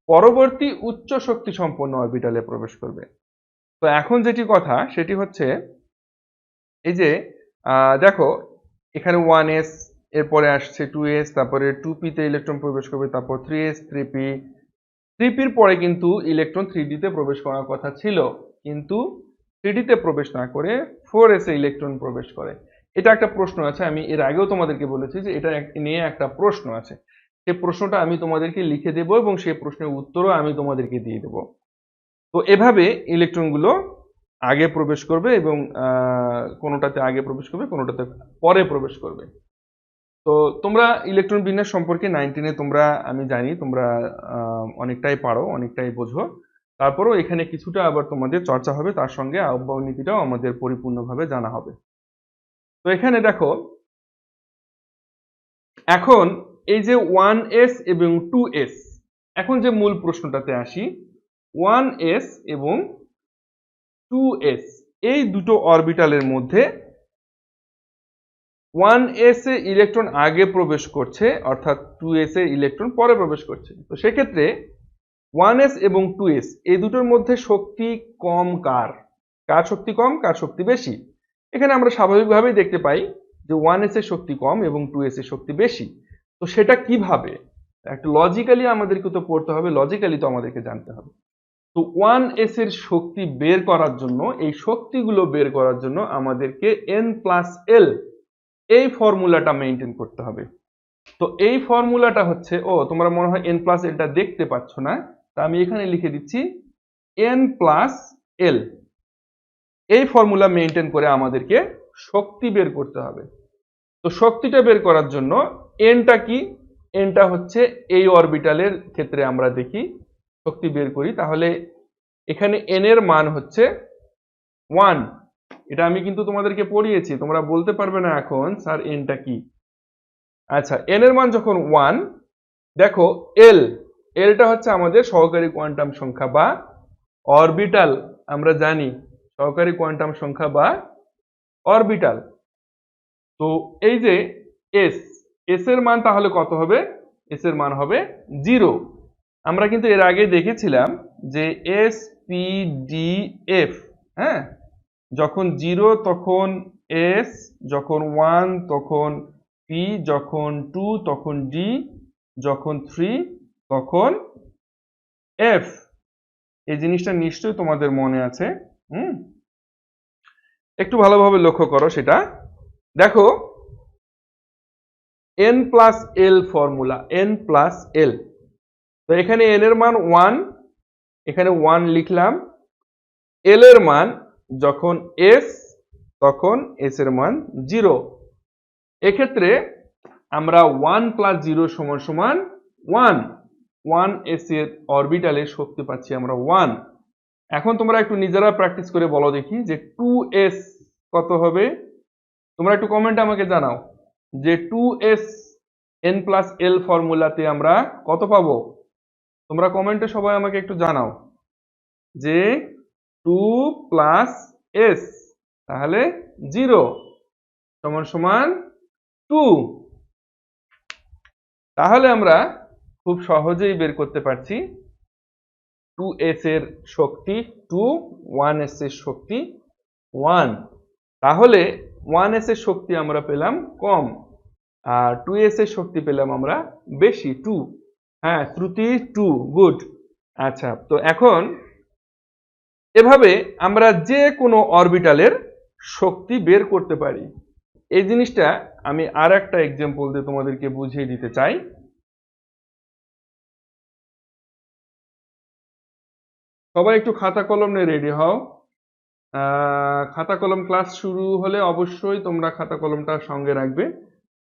পরবর্তী উচ্চ শক্তি সম্পন্ন অরবিটালে প্রবেশ করবে। তো এখন যেটি কথা সেটি হচ্ছে এই যে দেখো এখানে 1s, এরপরে আসছে 2s, তারপরে 2p তে ইলেকট্রন প্রবেশ করবে, তারপর 3s, 3p, 3p পরে কিন্তু ইলেকট্রন 3d তে প্রবেশ করার কথা ছিল, কিন্তু 3d তে প্রবেশ না করে 4s এ ইলেকট্রন প্রবেশ করে। এটা একটা প্রশ্ন আছে, আমি এর আগেও তোমাদেরকে বলেছি যে এটা নিয়ে একটা প্রশ্ন আছে। সেই প্রশ্নটা আমি তোমাদেরকে লিখে দেব এবং সেই প্রশ্নের উত্তরও আমি তোমাদেরকে দিয়ে দেবো। তো এভাবে ইলেকট্রনগুলো আগে প্রবেশ করবে এবং কোনোটাতে আগে প্রবেশ করবে, কোনোটাতে পরে প্রবেশ করবে। তো তোমরা ইলেকট্রন বিন্যাস সম্পর্কে 9-10 তোমরা, আমি জানি তোমরা অনেকটাই পারো, অনেকটাই বোঝো। তারপরেও এখানে কিছুটা আবার তোমাদের চর্চা হবে, তার সঙ্গে আহ্বায়ক নীতিটাও আমাদের পরিপূর্ণভাবে জানা হবে। তো এখানে দেখো, এখন এই যে 1s এবং 2s, এখন যে মূল প্রশ্নটাতে আসি, 1s এবং 2s এই দুটো অরবিটালের মধ্যে 1s এ ইলেকট্রন আগে প্রবেশ করছে, অর্থাৎ 2s এ ইলেকট্রন পরে প্রবেশ করছে। তো সেক্ষেত্রে 1s এবং 2s এই দুটোর মধ্যে শক্তি কম কার? কার শক্তি কম, কার শক্তি বেশি? এখানে আমরা স্বাভাবিকভাবেই দেখতে পাই যে 1s এর শক্তি কম এবং 2s এর শক্তি বেশি। তো সেটা কিভাবে? একটু লজিক্যালি আমাদেরকে তো পড়তে হবে, লজিক্যালি তো আমাদেরকে জানতে হবে। তো 1s এর শক্তি বের করার জন্য, এই শক্তিগুলো বের করার জন্য আমাদেরকে n+l এই ফর্মুলাটা মেনটেন করতে হবে। তো এই ফর্মুলাটা হচ্ছে, তোমরা মনে হয় n+l টা দেখতে পাচ্ছ না, তা আমি এখানে লিখে দিচ্ছি n+l। এই ফর্মুলা মেনটেন করে আমাদেরকে শক্তি বের করতে হবে। তো শক্তিটা বের করার জন্য এনটা কি? এনটা হচ্ছে এই অরবিটালের ক্ষেত্রে আমরা দেখি শক্তি বের করি, তাহলে এখানে এন এর মান হচ্ছে 1। এটা আমি কিন্তু তোমাদেরকে পড়িয়েছি, তোমরা বলতে পারবে না এখন স্যার এনটা কি। আচ্ছা, এন এর মান যখন 1, দেখো এলটা হচ্ছে আমাদের সহকারী কোয়ান্টাম সংখ্যা বা অরবিটাল। আমরা জানি সহকারী কোয়ান্টাম সংখ্যা বা অরবিটাল। তো এই যে এস এর মান তাহলে কত হবে? এস এর মান হবে 0। আমরা কিন্তু এর আগে দেখেছিলাম যে এস পি ডি এফ, হ্যাঁ, যখন 0 তখন এস, যখন 1 তখন পি, যখন 2 তখন ডি, যখন 3 তখন এফ। এই জিনিসটা নিশ্চয়ই তোমাদের মনে আছে। একটু ভালোভাবে লক্ষ্য করো সেটা। দেখো n+l ফর্মুলা, n+l। তো এখানে n এর মান 1, এখানে 1 লিখলাম। l এর মান যখন s তখন s এর মান 0। এক্ষেত্রে আমরা 1+0 সমান 1। 1s এর অরবিটালে শক্তি পাচ্ছি আমরা 1। এখন তোমরা একটু নিজেরা প্র্যাকটিস করে বলো দেখি যে 2s কত হবে? তোমরা একটু কমেন্টে আমাকে জানাও যে 2s n+l ফর্মুলাতে আমরা কত পাবো? তোমরা কমেন্টে সবাই আমাকে একটু জানাও যে 2+s তাহলে 0 সমান 2। তাহলে আমরা খুব সহজেই বের করতে পারছি 2s এর শক্তি 2, 1s এর শক্তি 1। তাহলে 1s এর শক্তি আমরা পেলাম কম, আর 2s এর শক্তি পেলাম আমরা বেশি, 2। হ্যাঁ, শ্রুতি 2, গুড। আচ্ছা, তো এখন এভাবে আমরা যে কোনো অরবিটালের শক্তি বের করতে পারি। এই জিনিসটা আমি আর একটা এক্সাম্পল দিয়ে তোমাদেরকে বুঝিয়ে দিতে চাই। সবাই একটু খাতা কলম নিয়ে রেডি হও। খাতা কলম ক্লাস শুরু হলে অবশ্যই তোমরা খাতা কলমটা সঙ্গে রাখবে,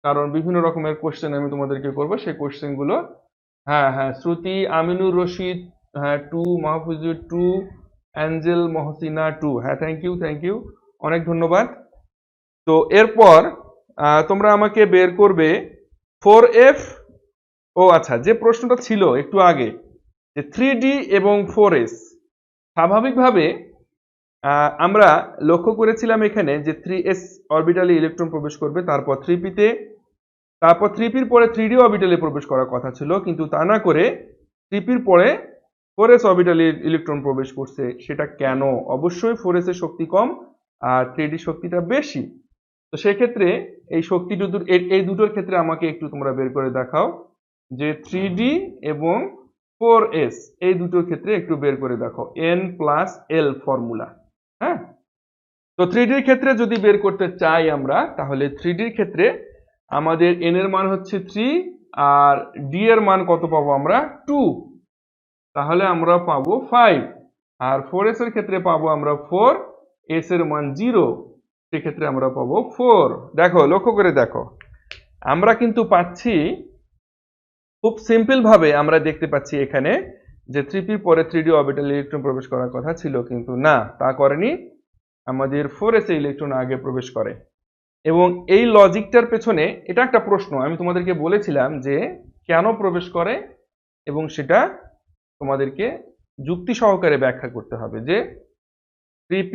কারণ বিভিন্ন রকমের কোশ্চেন আমি তোমাদেরকে করবো। সেই কোশ্চেনগুলো, হ্যাঁ, শ্রুতি, আমিনুর রশিদ, হ্যাঁ 2, মাহফুজুর 2, অ্যাঞ্জেল মহসিনা 2। হ্যাঁ, থ্যাংক ইউ, অনেক ধন্যবাদ। তো এরপর তোমরা আমাকে বের করবে 4f। আচ্ছা, যে প্রশ্নটা ছিল একটু আগে যে 3d এবং 4s, স্বাভাবিকভাবে আমরা লক্ষ্য করেছিলাম এখানে যে 3s অরবিটালে ইলেকট্রন প্রবেশ করবে, তারপর 3p তে, তারপর 3p এর পরে 3d অরবিটালে প্রবেশ করার কথা ছিল, কিন্তু তা না করে 3p এর পরে 4s অরবিটালে ইলেকট্রন প্রবেশ করছে। সেটা কেন? অবশ্যই 4s এর শক্তি কম আর 3d শক্তিটা বেশি। তো সেক্ষেত্রে এই শক্তি এই দুটোর ক্ষেত্রে আমাকে একটু তোমরা বের করে দেখাও যে 3d এবং 4s এই দুটোর ক্ষেত্রে একটু বের করে দেখো n+l ফর্মুলা। হ্যাঁ, তো 3d এর ক্ষেত্রে যদি বের করতে চাই আমরা, তাহলে 3d এর ক্ষেত্রে আমাদের n এর মান হচ্ছে 3 আর d এর মান কত পাবো আমরা? 2। তাহলে আমরা পাবো 5। আর 4s এর ক্ষেত্রে পাবো আমরা 4, s এর মান 0, সেক্ষেত্রে আমরা পাবো 4। দেখো, লক্ষ্য করে দেখো, আমরা কিন্তু পাচ্ছি খুব সিম্পল ভাবে আমরা দেখতে পাচ্ছি এখানে যে 3p পরে 3d অরবিটালে ইলেকট্রন প্রবেশ করার কথা ছিল, কিন্তু না, তা করেনি। আমাদের 4s এ ইলেকট্রন আগে প্রবেশ করে। এবং এই লজিকটার পেছনে এটা একটা প্রশ্ন, আমি তোমাদেরকে বলেছিলাম যে কেন প্রবেশ করে, এবং সেটা তোমাদেরকে যুক্তি সহকারে ব্যাখ্যা করতে হবে যে 3p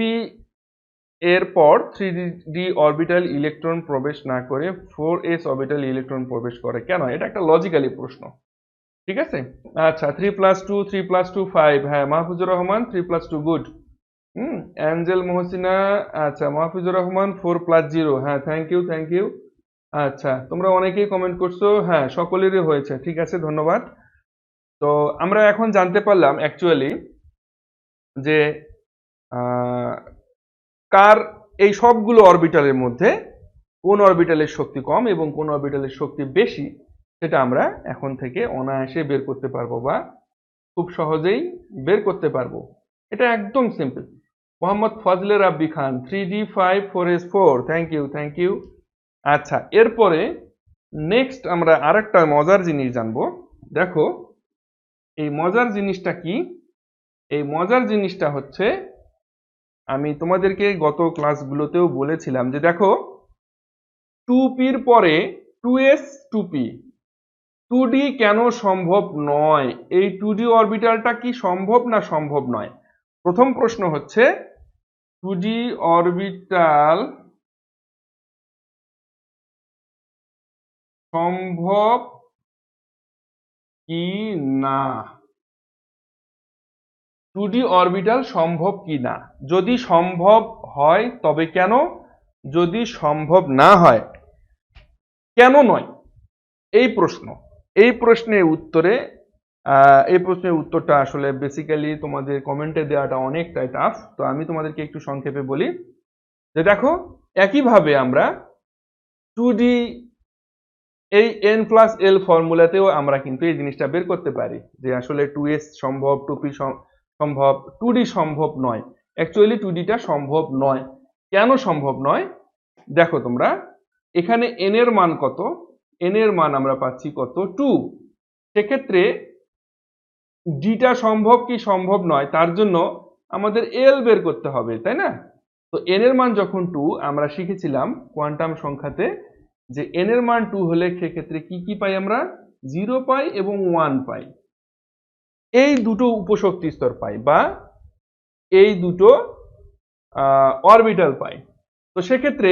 এরপর 3d অরবিটাল ইলেকট্রন প্রবেশ না করে 4s অরবিটাল ইলেকট্রন প্রবেশ করে কেন? এটা একটা লজিক্যালি প্রশ্ন, ঠিক আছে? আচ্ছা, 3+2 3+2 5, হ্যাঁ মাহফুজুর রহমান 3+2 গুড। অ্যাঞ্জেল মহসিনা, আচ্ছা মাহফুজুর রহমান 4+0, হ্যাঁ থ্যাংক ইউ থ্যাংক ইউ। আচ্ছা, তোমরা অনেকেই কমেন্ট করছো, হ্যাঁ সকলেরই হয়েছে, ঠিক আছে ধন্যবাদ। তো আমরা এখন জানতে পারলাম অ্যাকচুয়ালি যে আহ, কার এই সবগুলো অরবিটালের মধ্যে কোন অরবিটালের শক্তি কম এবং কোন অরবিটালের শক্তি বেশি, সেটা আমরা এখন থেকে অনায়াসে বের করতে পারবো বা খুব সহজেই বের করতে পারবো। এটা একদম simple. Mohammad Fazle Rabbi Khan 3d5 4s4, thank you thank you. আচ্ছা, এরপরে নেক্সট আমরা আরেকটা মজার জিনিস জানবো। দেখো এই মজার জিনিসটা কি? এই মজার জিনিসটা হচ্ছে, আমি তোমাদেরকে গত ক্লাসগুলোতেও বলেছিলাম যে দেখো 2pর পরে 2s 2p, 2d কেন সম্ভব নয়? এই 2d অরবিটালটা কি সম্ভব না সম্ভব নয়? প্রথম প্রশ্ন হচ্ছে 2d অরবিটাল সম্ভব কি না? 2d অরবিটাল সম্ভব কি না? যদি সম্ভব হয় তবে কেন? যদি সম্ভব না হয় কেন নয়? এই প্রশ্ন, এই প্রশ্নের উত্তরে এই প্রশ্নের উত্তরটা আসলে বেসিক্যালি তোমাদের কমেন্টে দেওয়াটা অনেকটাই টাফ, তো আমি তোমাদেরকে একটু সংক্ষেপে বলি যে দেখো একইভাবে আমরা 2d এই n+l ফর্মুলাতেও আমরা কিন্তু এই জিনিসটা বের করতে পারি যে আসলে 2s সম্ভব, 2p সম্ভব, 2d সম্ভব নয়। অ্যাকচুয়ালি 2dটা সম্ভব নয়। কেন সম্ভব নয়? দেখো তোমরা এখানে n এর মান কত? n এর মান আমরা পাচ্ছি কত? 2। সেক্ষেত্রে ডিটা সম্ভব কি সম্ভব নয় তার জন্য আমাদের এল বের করতে হবে, তাই না? তো n এর মান যখন 2, আমরা শিখেছিলাম কোয়ান্টাম সংখ্যাতে যে n এর মান 2 হলে সেক্ষেত্রে কি কি পাই আমরা? 0 পাই এবং 1 পাই। এই দুটো উপশক্তি স্তর পাই বা এই দুটো অরবিটাল পাই। তো সেক্ষেত্রে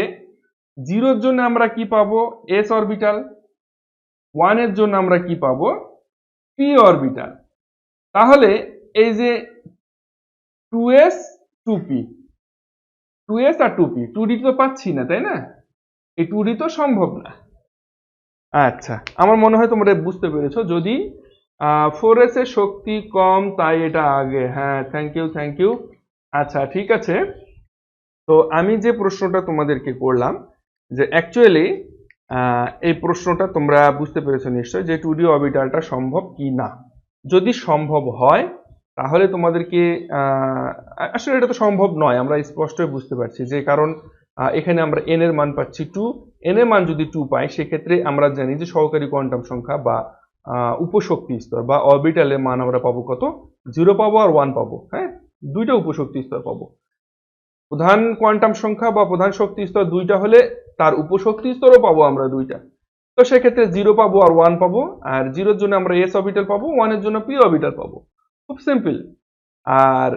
0 এর জন্য আমরা কি পাবো? s orbital. 1 এর জন্য আমরা কি পাবো? p orbital. তাহলে এই যে 2s 2p, 2s আর 2p, 2d তো পাচ্ছি না, তাই না? এই 2d তো সম্ভব না। আচ্ছা, আমার মনে হয় তোমরা বুঝতে পেরেছো। যদি 4s এর শক্তি কম তাই এটা আগে, হ্যাঁ থ্যাংক ইউ থ্যাংক ইউ। আচ্ছা ঠিক আছে, তো আমি যে প্রশ্নটা তোমাদেরকে করলাম যে অ্যাকচুয়ালি এই প্রশ্নটা তোমরা বুঝতে পেরেছো নিশ্চয় যে 2d অরবিটালটা সম্ভব কি না। যদি সম্ভব হয় তাহলে তোমাদেরকে আসলে এটা তো সম্ভব নয়, আমরা স্পষ্টই বুঝতে পারছি যে কারণ এখানে আমরা n এর মান পাচ্ছি 2, n এর মান যদি 2 পাই সেক্ষেত্রে আমরা জানি যে সহকারী কোয়ান্টাম সংখ্যা বা উপশক্তি স্তর বা অরবিটালের মান আমরা পাবো কত? 0 পাবো আর 1 পাবো, হ্যাঁ দুইটা উপশক্তি স্তর পাবো। প্রধান কোয়ান্টাম সংখ্যা বা প্রধান শক্তি স্তর দুইটা হলে তার উপশক্তি স্তরও পাবো আমরা দুইটা। তো সেক্ষেত্রে 0 পাবো আর 1 পাবো, আর 0 এর জন্য আমরা s অরবিটাল পাবো, 1 এর জন্য p অরবিটাল পাবো। খুব সিম্পল। আর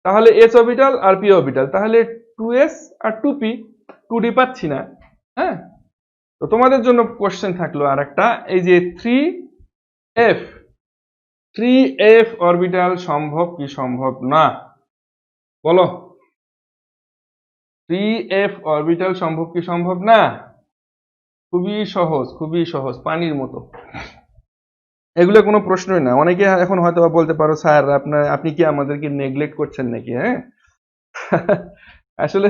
তাহলে s অরবিটাল আর p অরবিটাল, তাহলে 2s আর 2p, 2d পাচ্ছি না, হ্যাঁ। তো তোমাদের জন্য কোশ্চেন থাকলো আর একটা, এই যে 3f, 3f অরবিটাল সম্ভব কি সম্ভব না? বলো 3f অরবিটাল সম্ভব কি সম্ভব না? খুবই সহজ, খুবই সহজ, পানির মতো। এগুলো কোনো প্রশ্নই না। অনেকে এখন হয়তো বলতে পারো স্যার আপনি কি আমাদেরকে নেগলেক্ট করছেন নাকি, হ্যাঁ? আসলে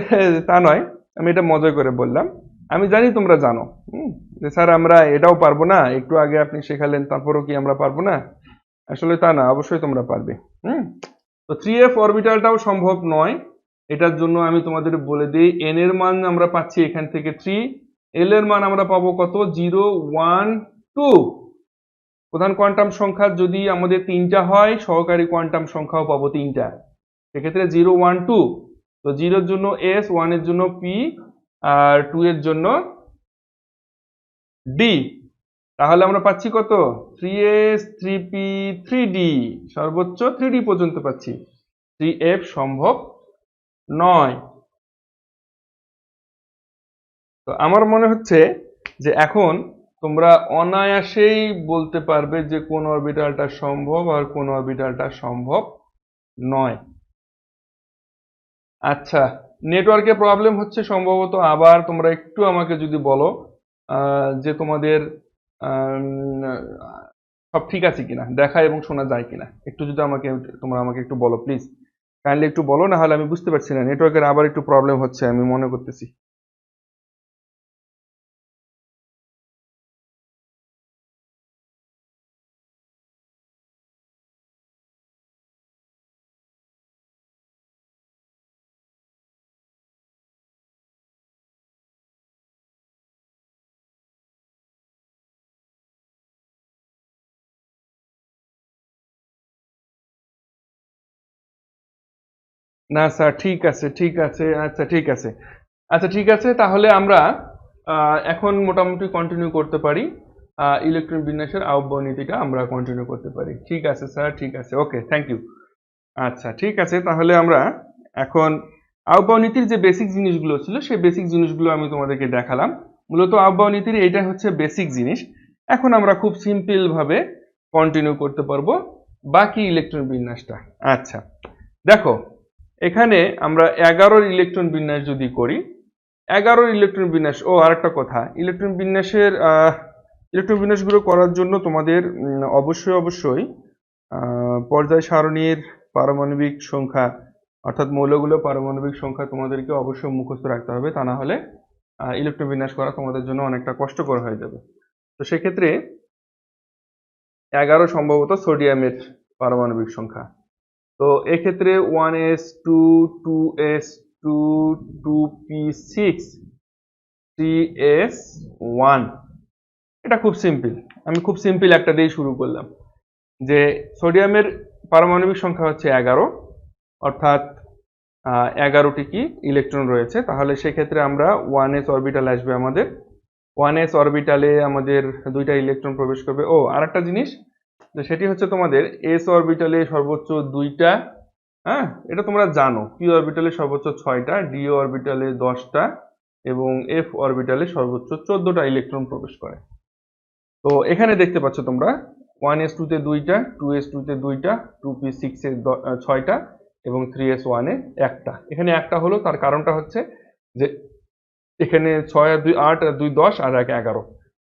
তা নয়, আমি এটা মজা করে বললাম। আমি জানি তোমরা জানো যে স্যার আমরা এটাও পারবো না, একটু আগে আপনি শেখালেন তারপরও কি আমরা পারবো না? আসলে তা না, অবশ্যই তোমরা পারবে। তো 3f অরবিটালটাও সম্ভব নয়। এটার জন্য আমি তোমাদের বলে দিই n এর মান আমরা পাচ্ছি এখান থেকে 3, l এর মান আমরা পাবো কত? 0 1 2। প্রধান কোয়ান্টাম সংখ্যা যদি আমাদের 3টা হয়, সহকারী কোয়ান্টাম সংখ্যাও পাবো 3টা। সেক্ষেত্রে 0 1 2। তো 0 এর জন্য s, 1 এর জন্য p, আর 2 এর জন্য d। তাহলে আমরা পাচ্ছি কত? 3s 3p 3d, সর্বোচ্চ 3d পর্যন্ত পাচ্ছি। 3f সম্ভব নয়। তো আমার মনে হচ্ছে যে এখন তোমরা অনায়াসেই বলতে পারবে যে কোন অরবিটালটা সম্ভব আর কোন অরবিটালটা সম্ভব নয়। আচ্ছা, নেটওয়ার্কের প্রবলেম হচ্ছে সম্ভবত। আবার তোমরা একটু আমাকে যদি বলো যে তোমাদের আম, সব ঠিক আছে কিনা, দেখা এবং শোনা যায় কিনা, একটু যদি তোমরা আমাকে একটু বলো প্লিজ। কাইন্ডলি একটু বলো, না হলে আমি বুঝতে পারছি না, নেটওয়ার্কের আবার একটু প্রবলেম হচ্ছে আমি মনে করতেছি। না স্যার, ঠিক আছে ঠিক আছে, আচ্ছা ঠিক আছে। আচ্ছা ঠিক আছে, তাহলে আমরা এখন মোটামুটি কন্টিনিউ করতে পারি। ইলেকট্রন বিন্যাসের আহ্বান নীতিটা আমরা কন্টিনিউ করতে পারি। ঠিক আছে স্যার, ঠিক আছে, ওকে, থ্যাংক ইউ। আচ্ছা ঠিক আছে, তাহলে আমরা এখন আহ্বান নীতির যে বেসিক জিনিসগুলো ছিল সেই বেসিক জিনিসগুলো আমি তোমাদেরকে দেখালাম। মূলত আহ্বান নীতির এইটা হচ্ছে বেসিক জিনিস। এখন আমরা খুব সিম্পল ভাবে কন্টিনিউ করতে পারবো বাকি ইলেকট্রন বিন্যাসটা। আচ্ছা দেখো, এখানে আমরা 11 ইলেকট্রন বিন্যাস যদি করি, 11 ইলেকট্রন বিন্যাস, ও আরেকটা কথা, ইলেকট্রন বিন্যাসগুলো করার জন্য তোমাদের অবশ্যই পর্যায় সারণীর পারমাণবিক সংখ্যা, অর্থাৎ মৌলগুলোর পারমাণবিক সংখ্যা তোমাদেরকে অবশ্যই মুখস্থ রাখতে হবে, তা না হলে ইলেকট্রন বিন্যাস করা তোমাদের জন্য অনেকটা কষ্টকর হয়ে যাবে। তো সেক্ষেত্রে 11 সম্ভবত সোডিয়ামের পারমাণবিক সংখ্যা। তো এক্ষেত্রে 1s2 2s2 2p6 3s1, এটা খুব সিম্পল। আমি খুব সিম্পল একটা দিয়ে শুরু করলাম যে সোডিয়ামের পারমাণবিক সংখ্যা হচ্ছে 11, অর্থাৎ 11টি কি ইলেকট্রন রয়েছে। তাহলে সেক্ষেত্রে আমরা 1s অরবিটাল আসবে আমাদের, 1s অরবিটালে আমাদের 2টা ইলেকট্রন প্রবেশ করবে। ও আরেকটা জিনিস, যে সেটি হচ্ছে তোমাদের s অরবিটালে সর্বোচ্চ 2টা, হ্যাঁ এটা তোমরা জানো, p অরবিটালে সর্বোচ্চ 6টা, d অরবিটালে 10টা এবং f অরবিটালে সর্বোচ্চ 14টা ইলেকট্রন প্রবেশ করে। তো এখানে দেখতে পাচ্ছ তোমরা 1s2 তে 2টা, 2s2 তে 2টা, 2p6 এ 6টা এবং 3s1 এ একটা। এখানে একটা হলো, তার কারণটা হচ্ছে যে এখানে 6 আর 2 8 আর 2 10 আর 1 11,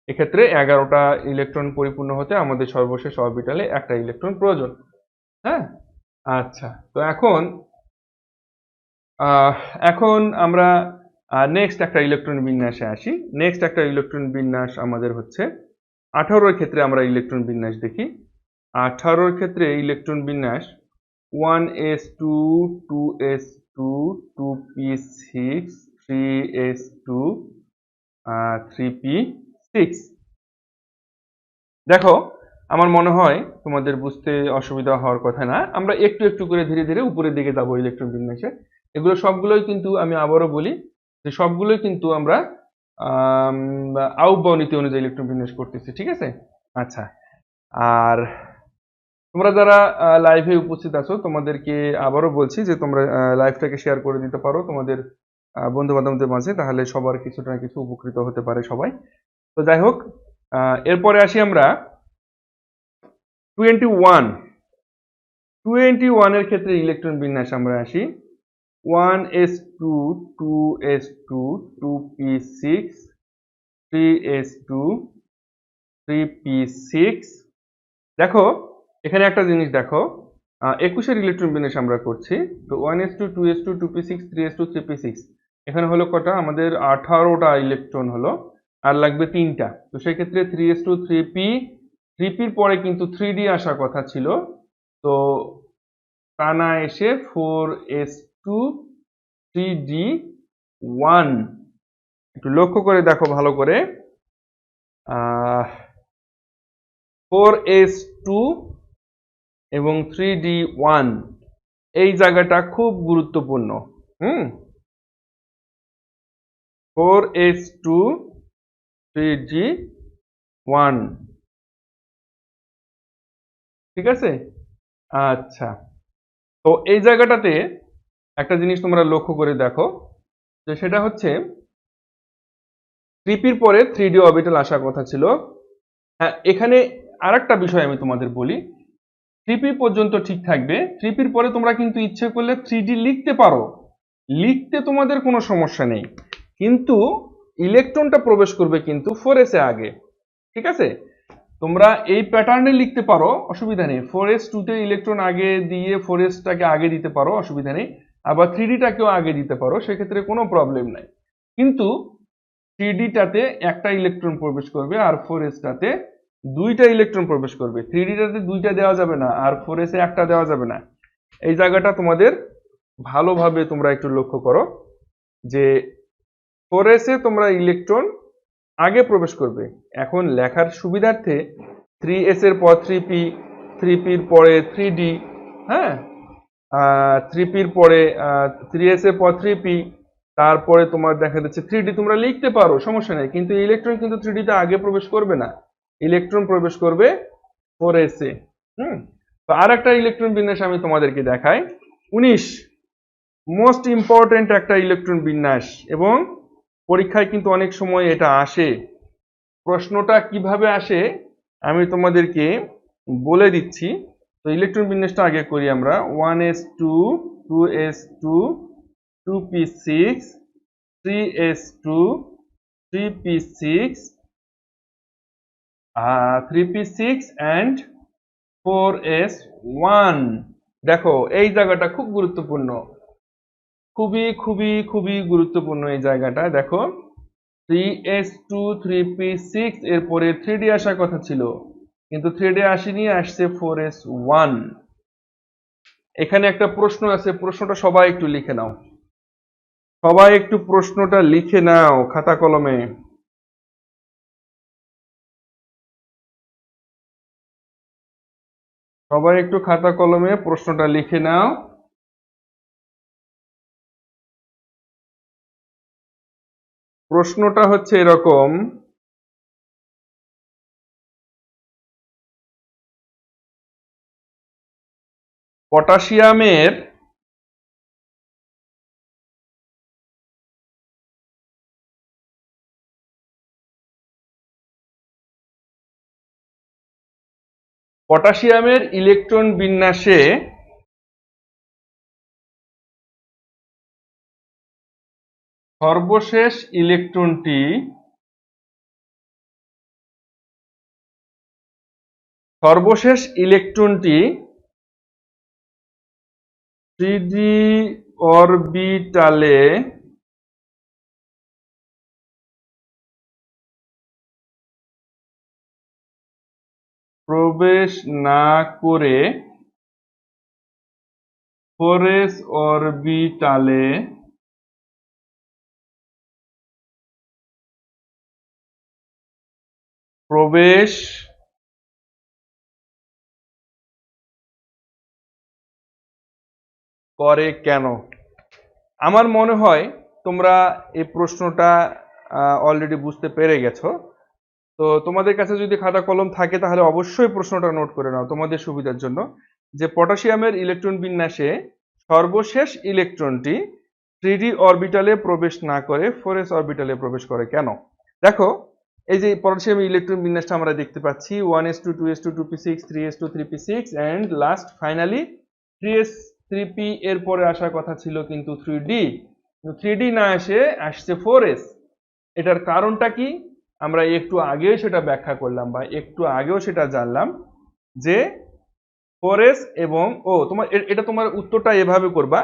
এক্ষেত্রে 11টা ইলেকট্রন পরিপূর্ণ হতে আমাদের সর্বশেষ অরবিটালে একটা ইলেকট্রন প্রয়োজন। হ্যাঁ, আচ্ছা, তো আহ, এখন আমরা নেক্সট একটা ইলেকট্রন বিন্যাসে আসি। নেক্সট একটা ইলেকট্রন বিন্যাস আমাদের হচ্ছে 18 ক্ষেত্রে আমরা ইলেকট্রন বিন্যাস দেখি। 18 ক্ষেত্রে ইলেকট্রন বিন্যাস 1s2 2s2 2p6 3s2 3p6। দেখো, আমার মনে হয় তোমাদের বুঝতে অসুবিধা হওয়ার কথা না। আমরা একটু একটু করে ধীরে ধীরে উপরের দিকে যাবো ইলেকট্রন বিন্যাসে। এগুলো সবগুলোই কিন্তু, আমি আবারও বলি, যে সবগুলোই কিন্তু আমরা আউট নীতি অনুযায়ী ইলেকট্রন বিন্যাস করতেছি, ঠিক আছে। আচ্ছা, আর তোমরা যারা লাইভে উপস্থিত আছো তোমাদেরকে আবারও বলছি যে তোমরা লাইভটাকে শেয়ার করে দিতে পারো তোমাদের বন্ধু বান্ধবদের মাঝে, তাহলে সবার কিছুটা না কিছু উপকৃত হতে পারে সবাই। তো যাই হোক, এরপরে আসি আমরা 21। 21 এর ক্ষেত্রে ইলেকট্রন বিন্যাস আমরা আসি 1s2 2s2 2p6 3s2 3p6। দেখো, এখানে একটা জিনিস দেখো, 21 এর ইলেকট্রন বিন্যাস আমরা করছি। তো 1s2 2s2 2p6 3s2 3p6, এখানে হলো কটা আমাদের 18টা ইলেকট্রন হলো, আর লাগবে 3টা। তো সেক্ষেত্রে 3s2 3p, 3pর পরে কিন্তু 3d আসার কথা ছিল, তো তা না এসে 4s2 3d1। একটু লক্ষ্য করে দেখো ভালো করে, 4s2 এবং 3d1, এই জায়গাটা খুব গুরুত্বপূর্ণ। হুম, 4s2 3d1, ঠিক আছে। আচ্ছা, তো এই জায়গাটাতে একটা জিনিস তোমরা লক্ষ্য করে দেখো, যে সেটা হচ্ছে 3p পরে 3d অরবিটাল আসার কথা ছিল। হ্যাঁ, এখানে আরেকটা বিষয় আমি তোমাদের বলি, 3p পর্যন্ত ঠিক থাকবে, 3p পরে তোমরা কিন্তু ইচ্ছে করলে 3d লিখতে পারো, লিখতে তোমাদের কোনো সমস্যা নেই, কিন্তু ইলেকট্রনটা প্রবেশ করবে কিন্তু 4s এ আগে। ঠিক আছে, তোমরা এই প্যাটার্নে লিখতে পারো, অসুবিধা নেই। 4s2 তে ইলেকট্রন আগে দিয়ে 4s টাকে আগে দিতে পারো, অসুবিধা নেই। আবার 3d টাকেও আগে দিতে পারো, সেক্ষেত্রে কোনো প্রবলেম নাই। কিন্তু 3d টাতে একটা ইলেকট্রন প্রবেশ করবে আর 4s টাতে দুইটা ইলেকট্রন প্রবেশ করবে। 3d টাতে দুইটা দেওয়া যাবে না আর 4s এ একটা দেওয়া যাবে না। এই জায়গাটা তোমাদের ভালোভাবে তোমরা একটু লক্ষ্য করো যে 4s এ তোমরা ইলেকট্রন আগে প্রবেশ করবে। এখন লেখার সুবিধার্থে 3s এর পর 3p, 3p এর পরে 3d, হ্যাঁ, 3p এর পরে 3s এর পর 3p, তারপরে তোমার দেখা যাচ্ছে 3d তোমরা লিখতে পারো, সমস্যা নেই, কিন্তু ইলেকট্রন কিন্তু 3d তে আগে প্রবেশ করবে না, ইলেকট্রন প্রবেশ করবে 4s এ। তো আর একটা ইলেকট্রন বিন্যাস আমি তোমাদেরকে দেখাই, 19, মোস্ট ইম্পর্টেন্ট একটা ইলেকট্রন বিন্যাস, এবং পরীক্ষায় কিন্তু অনেক সময় এটা আসে। প্রশ্নটা কিভাবে আসে আমি তোমাদেরকে বলে দিচ্ছি। তো ইলেকট্রন বিন্যাসটা আগে করি আমরা, 1s2, 2s2, 2p6, 3s2, 3p6, 3p6 and 4s1। দেখো এই জায়গাটা খুব গুরুত্বপূর্ণ, খুবই খুবই খুবই গুরুত্বপূর্ণ এই জায়গাটা। দেখো 3s2, 3p6 এরপরে 3d আসার কথা ছিল, কিন্তু 3d আসেনি, আসছে 4s1। এখানে একটা প্রশ্ন আছে, প্রশ্নটা সবাই একটু লিখে নাও, সবাই একটু প্রশ্নটা লিখে নাও খাতা কলমে। সবাই একটু খাতা কলমে প্রশ্নটা লিখে নাও। প্রশ্নটা হচ্ছে এরকম, পটাশিয়ামের ইলেকট্রন বিন্যাসে সর্বশেষ ইলেকট্রনটি থ্রি ডি অরবিটালে প্রবেশ না করে 4s অরবিটালে প্রবেশ করে কেন? আমার মনে হয় তোমরা এই প্রশ্নটা অলরেডি বুঝতে পেরে গেছো। তো তোমাদের কাছে যদি খাতা কলম থাকে তাহলে অবশ্যই প্রশ্নটা নোট করে নাও তোমাদের সুবিধার জন্য, যে পটাশিয়ামের ইলেকট্রন বিন্যাসে সর্বশেষ ইলেকট্রনটি 3d অরবিটালে প্রবেশ না করে 4s অরবিটালে প্রবেশ করে কেন? দেখো এই যে পটাশিয়ামের ইলেকট্রন বিন্যাসটা আমরা দেখতে পাচ্ছি, 1s2, 2s2, 2p6, 3s2, 3p6 and last finally 3p এর পরে আসার কথা ছিল কিন্তু 3d, 3d না এসে আসছে 4s। এটার কারণটা কি আমরা একটু আগেও সেটা ব্যাখ্যা করলাম, বা একটু আগেও সেটা জানলাম, যে 4s এবং তোমার এটা তোমার উত্তরটা এভাবে করবা,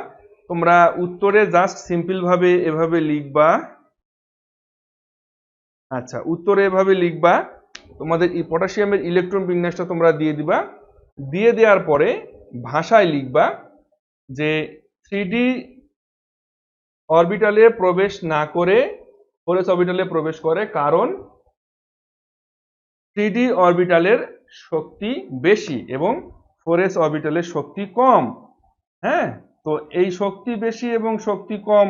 তোমরা উত্তরে জাস্ট সিম্পল ভাবে এভাবে লিখবা। আচ্ছা, উত্তরে এভাবে লিখবা, তোমাদের এই পটাশিয়ামের ইলেকট্রন বিন্যাসটা তোমরা দিয়ে দিবা, দিয়ে দেওয়ার পরে ভাষায় লিখবা যে 3d অরবিটালে প্রবেশ না করে 4s অরবিটালে প্রবেশ করে, কারণ 3d অরবিটালের শক্তি বেশি এবং 4s অরবিটালের শক্তি কম। হ্যাঁ, তো এই শক্তি বেশি এবং শক্তি কম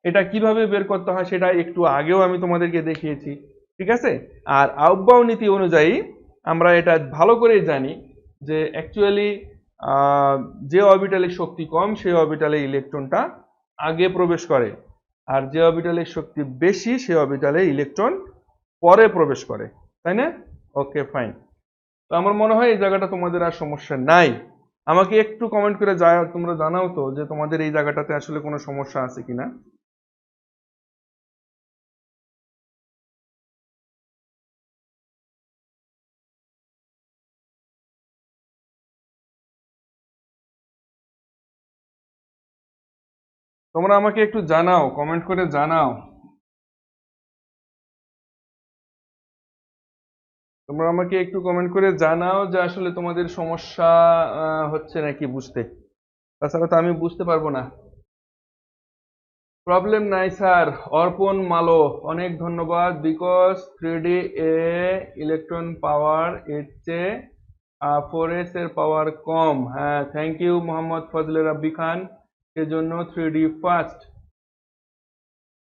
এটা কিভাবে বের করতে হয় সেটা একটু আগেও আমি তোমাদেরকে দেখিয়েছি। ঠিক আছে, আর আউবাউ নীতি অনুযায়ী আমরা এটা ভালো করেই জানি যে অ্যাকচুয়ালি যে অরবিটালের শক্তি কম সেই অরবিটালে ইলেকট্রনটা আগে প্রবেশ করে, আর যে অরবিটালের শক্তি বেশি সেই অরবিটালে ইলেকট্রন পরে প্রবেশ করে, তাই না? Okay fine. তো আমার মনে হয় এই জায়গাটা তোমাদের আর সমস্যা নাই। আমাকে একটু কমেন্ট করে তোমরা জানাও তো যে তোমাদের এই জায়গাটাতে আসলে কোনো সমস্যা আছে কিনা। তোমরা আমাকে একটু জানাও, কমেন্ট করে জানাও। তোমরা আমাকে একটু কমেন্ট করে জানাও যে আসলে তোমাদের সমস্যা হচ্ছে নাকি বুঝতে। তাছাড়া তো আমি বুঝতে পারবো না। প্রবলেম নাই স্যার। অর্পণ মালো, অনেক ধন্যবাদ। বিকজ 3D এ ইলেকট্রন পাওয়ার এর চেয়ে 4s এর পাওয়ার কম। হ্যাঁ, থ্যাংক ইউ মোহাম্মদ ফজলে রাব্বি খান। সেজন্য 3D first.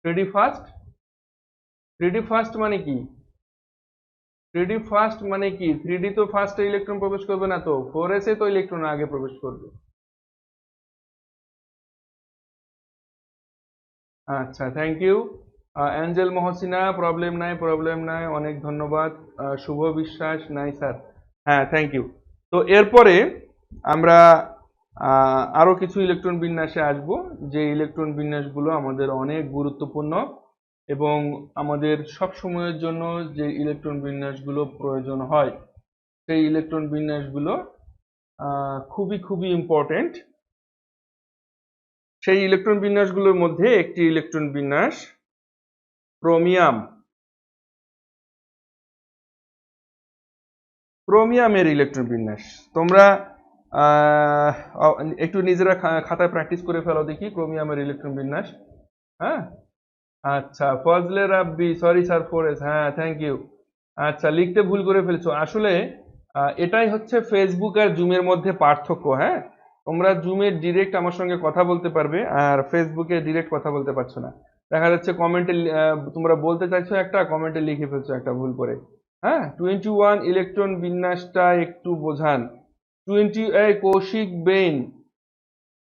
3D first? 3D first মানে কি? 3D ফার্স্ট মানে কি? 3D তো ফার্স্টে ইলেকট্রন প্রবেশ করবে না তো, 4s এ তো ইলেকট্রন আগে প্রবেশ করবে। আচ্ছা, thank you. Angel Mohsina, problem নাই, প্রবলেম নাই, অনেক ধন্যবাদ। শুভ বিশ্বাস, নাই স্যার। হ্যাঁ, থ্যাংক ইউ। তো এরপরে আমরা আরো কিছু ইলেকট্রন বিন্যাসে আসব, যে ইলেকট্রন বিন্যাসগুলো আমাদের অনেক গুরুত্বপূর্ণ এবং আমাদের সব সময়ের জন্য যে ইলেকট্রন বিন্যাসগুলো প্রয়োজন হয় সেই ইলেকট্রন বিন্যাসগুলো খুবই খুবই ইম্পর্টেন্ট। সেই ইলেকট্রন বিন্যাসগুলোর মধ্যে একটি ইলেকট্রন বিন্যাস ক্রোমিয়াম। ক্রোমিয়ামের ইলেকট্রন বিন্যাস তোমরা আহ, একটু নিজেরা খাতায় প্র্যাকটিস করে ফেলো দেখি ক্রোমিয়ামের ইলেকট্রন বিন্যাস। হ্যাঁ, আচ্ছা, ফজলে রাব্বি, সরি স্যার 4s, হ্যাঁ থ্যাংক ইউ। আচ্ছা, লিখতে ভুল করে ফেলেছো আসলে। এটাই হচ্ছে ফেসবুক আর জুমের মধ্যে পার্থক্য। হ্যাঁ, তোমরা জুমে ডিরেক্ট আমার সঙ্গে কথা বলতে পারবে আর ফেসবুকে ডিরেক্ট কথা বলতে পারছো না। দেখা যাচ্ছে কমেন্টে তোমরা বলতে চাইছো একটা, কমেন্টে লিখে ফেলছো একটা ভুল করে। হ্যাঁ, 21 ইলেকট্রন বিন্যাসটা একটু বোঝান। 20, এই কৌশিক বেইন,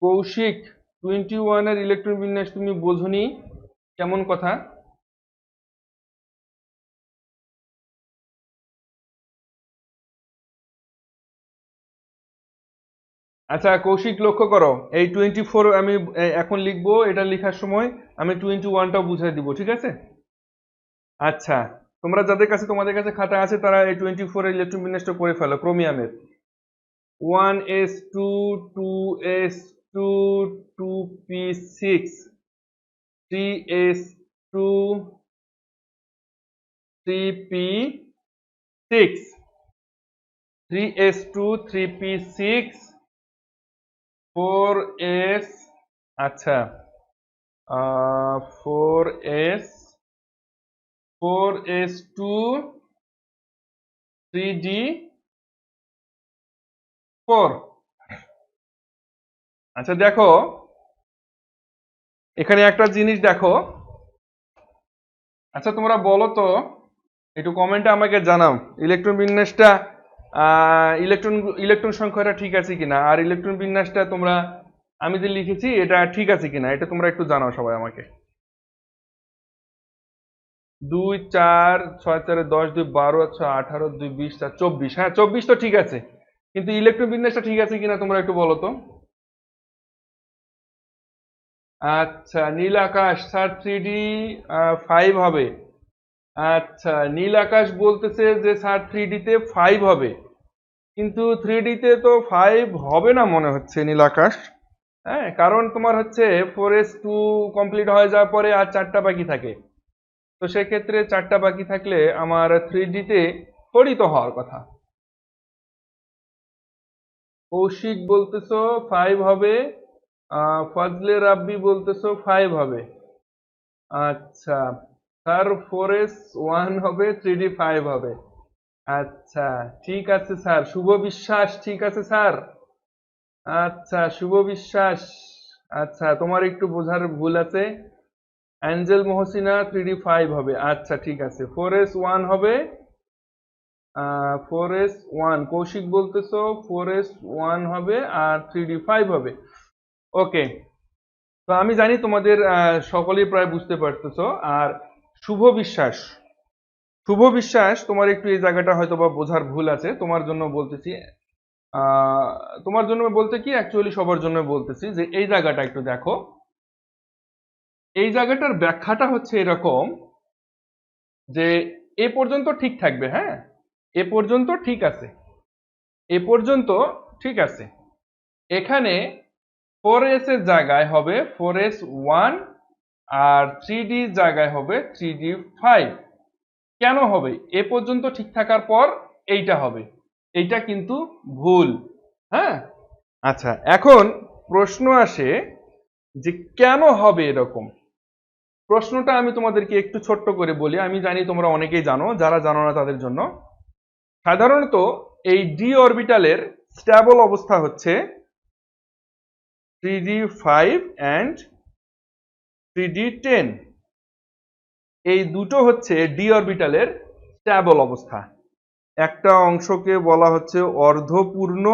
কৌশিক, 21 এর ইলেকট্রন বিন্যাস তুমি বোঝনি? কেমন কথা? আচ্ছা কৌশিক, লক্ষ্য করো, এই 24 আমি এখন লিখবো, এটা লেখার সময় আমি 21টাও বুঝাই দিব, ঠিক আছে? আচ্ছা, তোমরা যাদের কাছে, তোমাদের কাছে খাতা আছে তারা এই 24 এর ইলেকট্রন বিন্যাসটা করে ফেলো ক্রোমিয়ামের। 1s2, 2s2, 2p6, 3s2, 3p6, 3s2, 3p6, 4s, আচ্ছা, 4s, 4s2, 3d4। আচ্ছা দেখো, এখানে একটা জিনিস দেখো। আচ্ছা তোমরা বলো তো, একটু কমেন্টে আমাকে জানাও ইলেকট্রন বিন্যাসটা, ইলেকট্রন ইলেকট্রন সংখ্যাটা ঠিক আছে কিনা, আর ইলেকট্রন বিন্যাসটা তোমরা, আমি যে লিখেছি এটা ঠিক আছে কিনা, এটা তোমরা একটু জানাও সবাই আমাকে। 2, 4, 6, 4, 10, 2, 12, 6, 18, 2, 20, 4, 24। হ্যাঁ 24 তো ঠিক আছে, কিন্তু ইলেকট্রন বিন্যাসটা ঠিক আছে কিনা তোমরা একটু বলো তো। আচ্ছা, নীল আকাশ, স্যার 3D 5 হবে। আচ্ছা, নীল আকাশ বলতেছে যে স্যার 3D তে 5 হবে, কিন্তু 3D তে তো 5 হবে না মনে হচ্ছে নীল আকাশ। হ্যাঁ, কারণ তোমার হচ্ছে 4s2 কমপ্লিট হয়ে যাওয়ার পরে আর 4টা বাকি থাকে। তো সেক্ষেত্রে 4টা বাকি থাকলে আমার 3D তে 4ই তো হওয়ার কথা। কৌশিক বলতেছো 5 হবে, ফজলে রাব্বি বলতেছো 5 হবে। আচ্ছা, স্যার 4s1 হবে, 3D 5 হবে। আচ্ছা, ঠিক আছে স্যার। শুভ বিশ্বাস, ঠিক আছে স্যার। আচ্ছা, শুভ বিশ্বাস, আচ্ছা তোমার একটু বোঝার ভুল আছে। অ্যাঞ্জেল মহসিনা 3D 5 হবে। আচ্ছা ঠিক আছে, 4s1 হবে। 4s1 কৌশিক বলতেছো 4s1 হবে আর 3D 5 হবে। ওকে, তো আমি জানি তোমাদের সকলেই প্রায় বুঝতে পারতেছো। আর শুভ বিশ্বাস, শুভ বিশ্বাস, তোমার একটু এই জায়গাটা হয়তো বা বোঝার ভুল আছে, তোমার জন্য বলতেছি। তোমার জন্য বলতে কি, অ্যাকচুয়ালি সবার জন্য বলতেছি যে এই জায়গাটা একটু দেখো। এই জায়গাটার ব্যাখ্যাটা হচ্ছে এরকম যে এ পর্যন্ত ঠিক থাকবে, হ্যাঁ, এ পর্যন্ত ঠিক আছে, এ পর্যন্ত ঠিক আছে। এখানে 4s এর জায়গায় হবে 4s1, আর 3d জায়গায় হবে 3d5। কেন হবে? এ পর্যন্ত ঠিক থাকার পর এইটা হবে, এইটা কিন্তু ভুল। হ্যাঁ, আচ্ছা, এখন প্রশ্ন আসে যে কেন হবে এরকম। প্রশ্নটা আমি তোমাদেরকে একটু ছোট্ট করে বলি, আমি জানি তোমরা অনেকেই জানো, যারা জানো না তাদের জন্য। সাধারণত এই ডি অরবিটালের স্ট্যাবল অবস্থা হচ্ছে 3d5 and 3d10। এই দুটো হচ্ছে ডি অরবিটালের স্ট্যাবল অবস্থা। একটা অংশকে বলা হচ্ছে অর্ধপূর্ণ,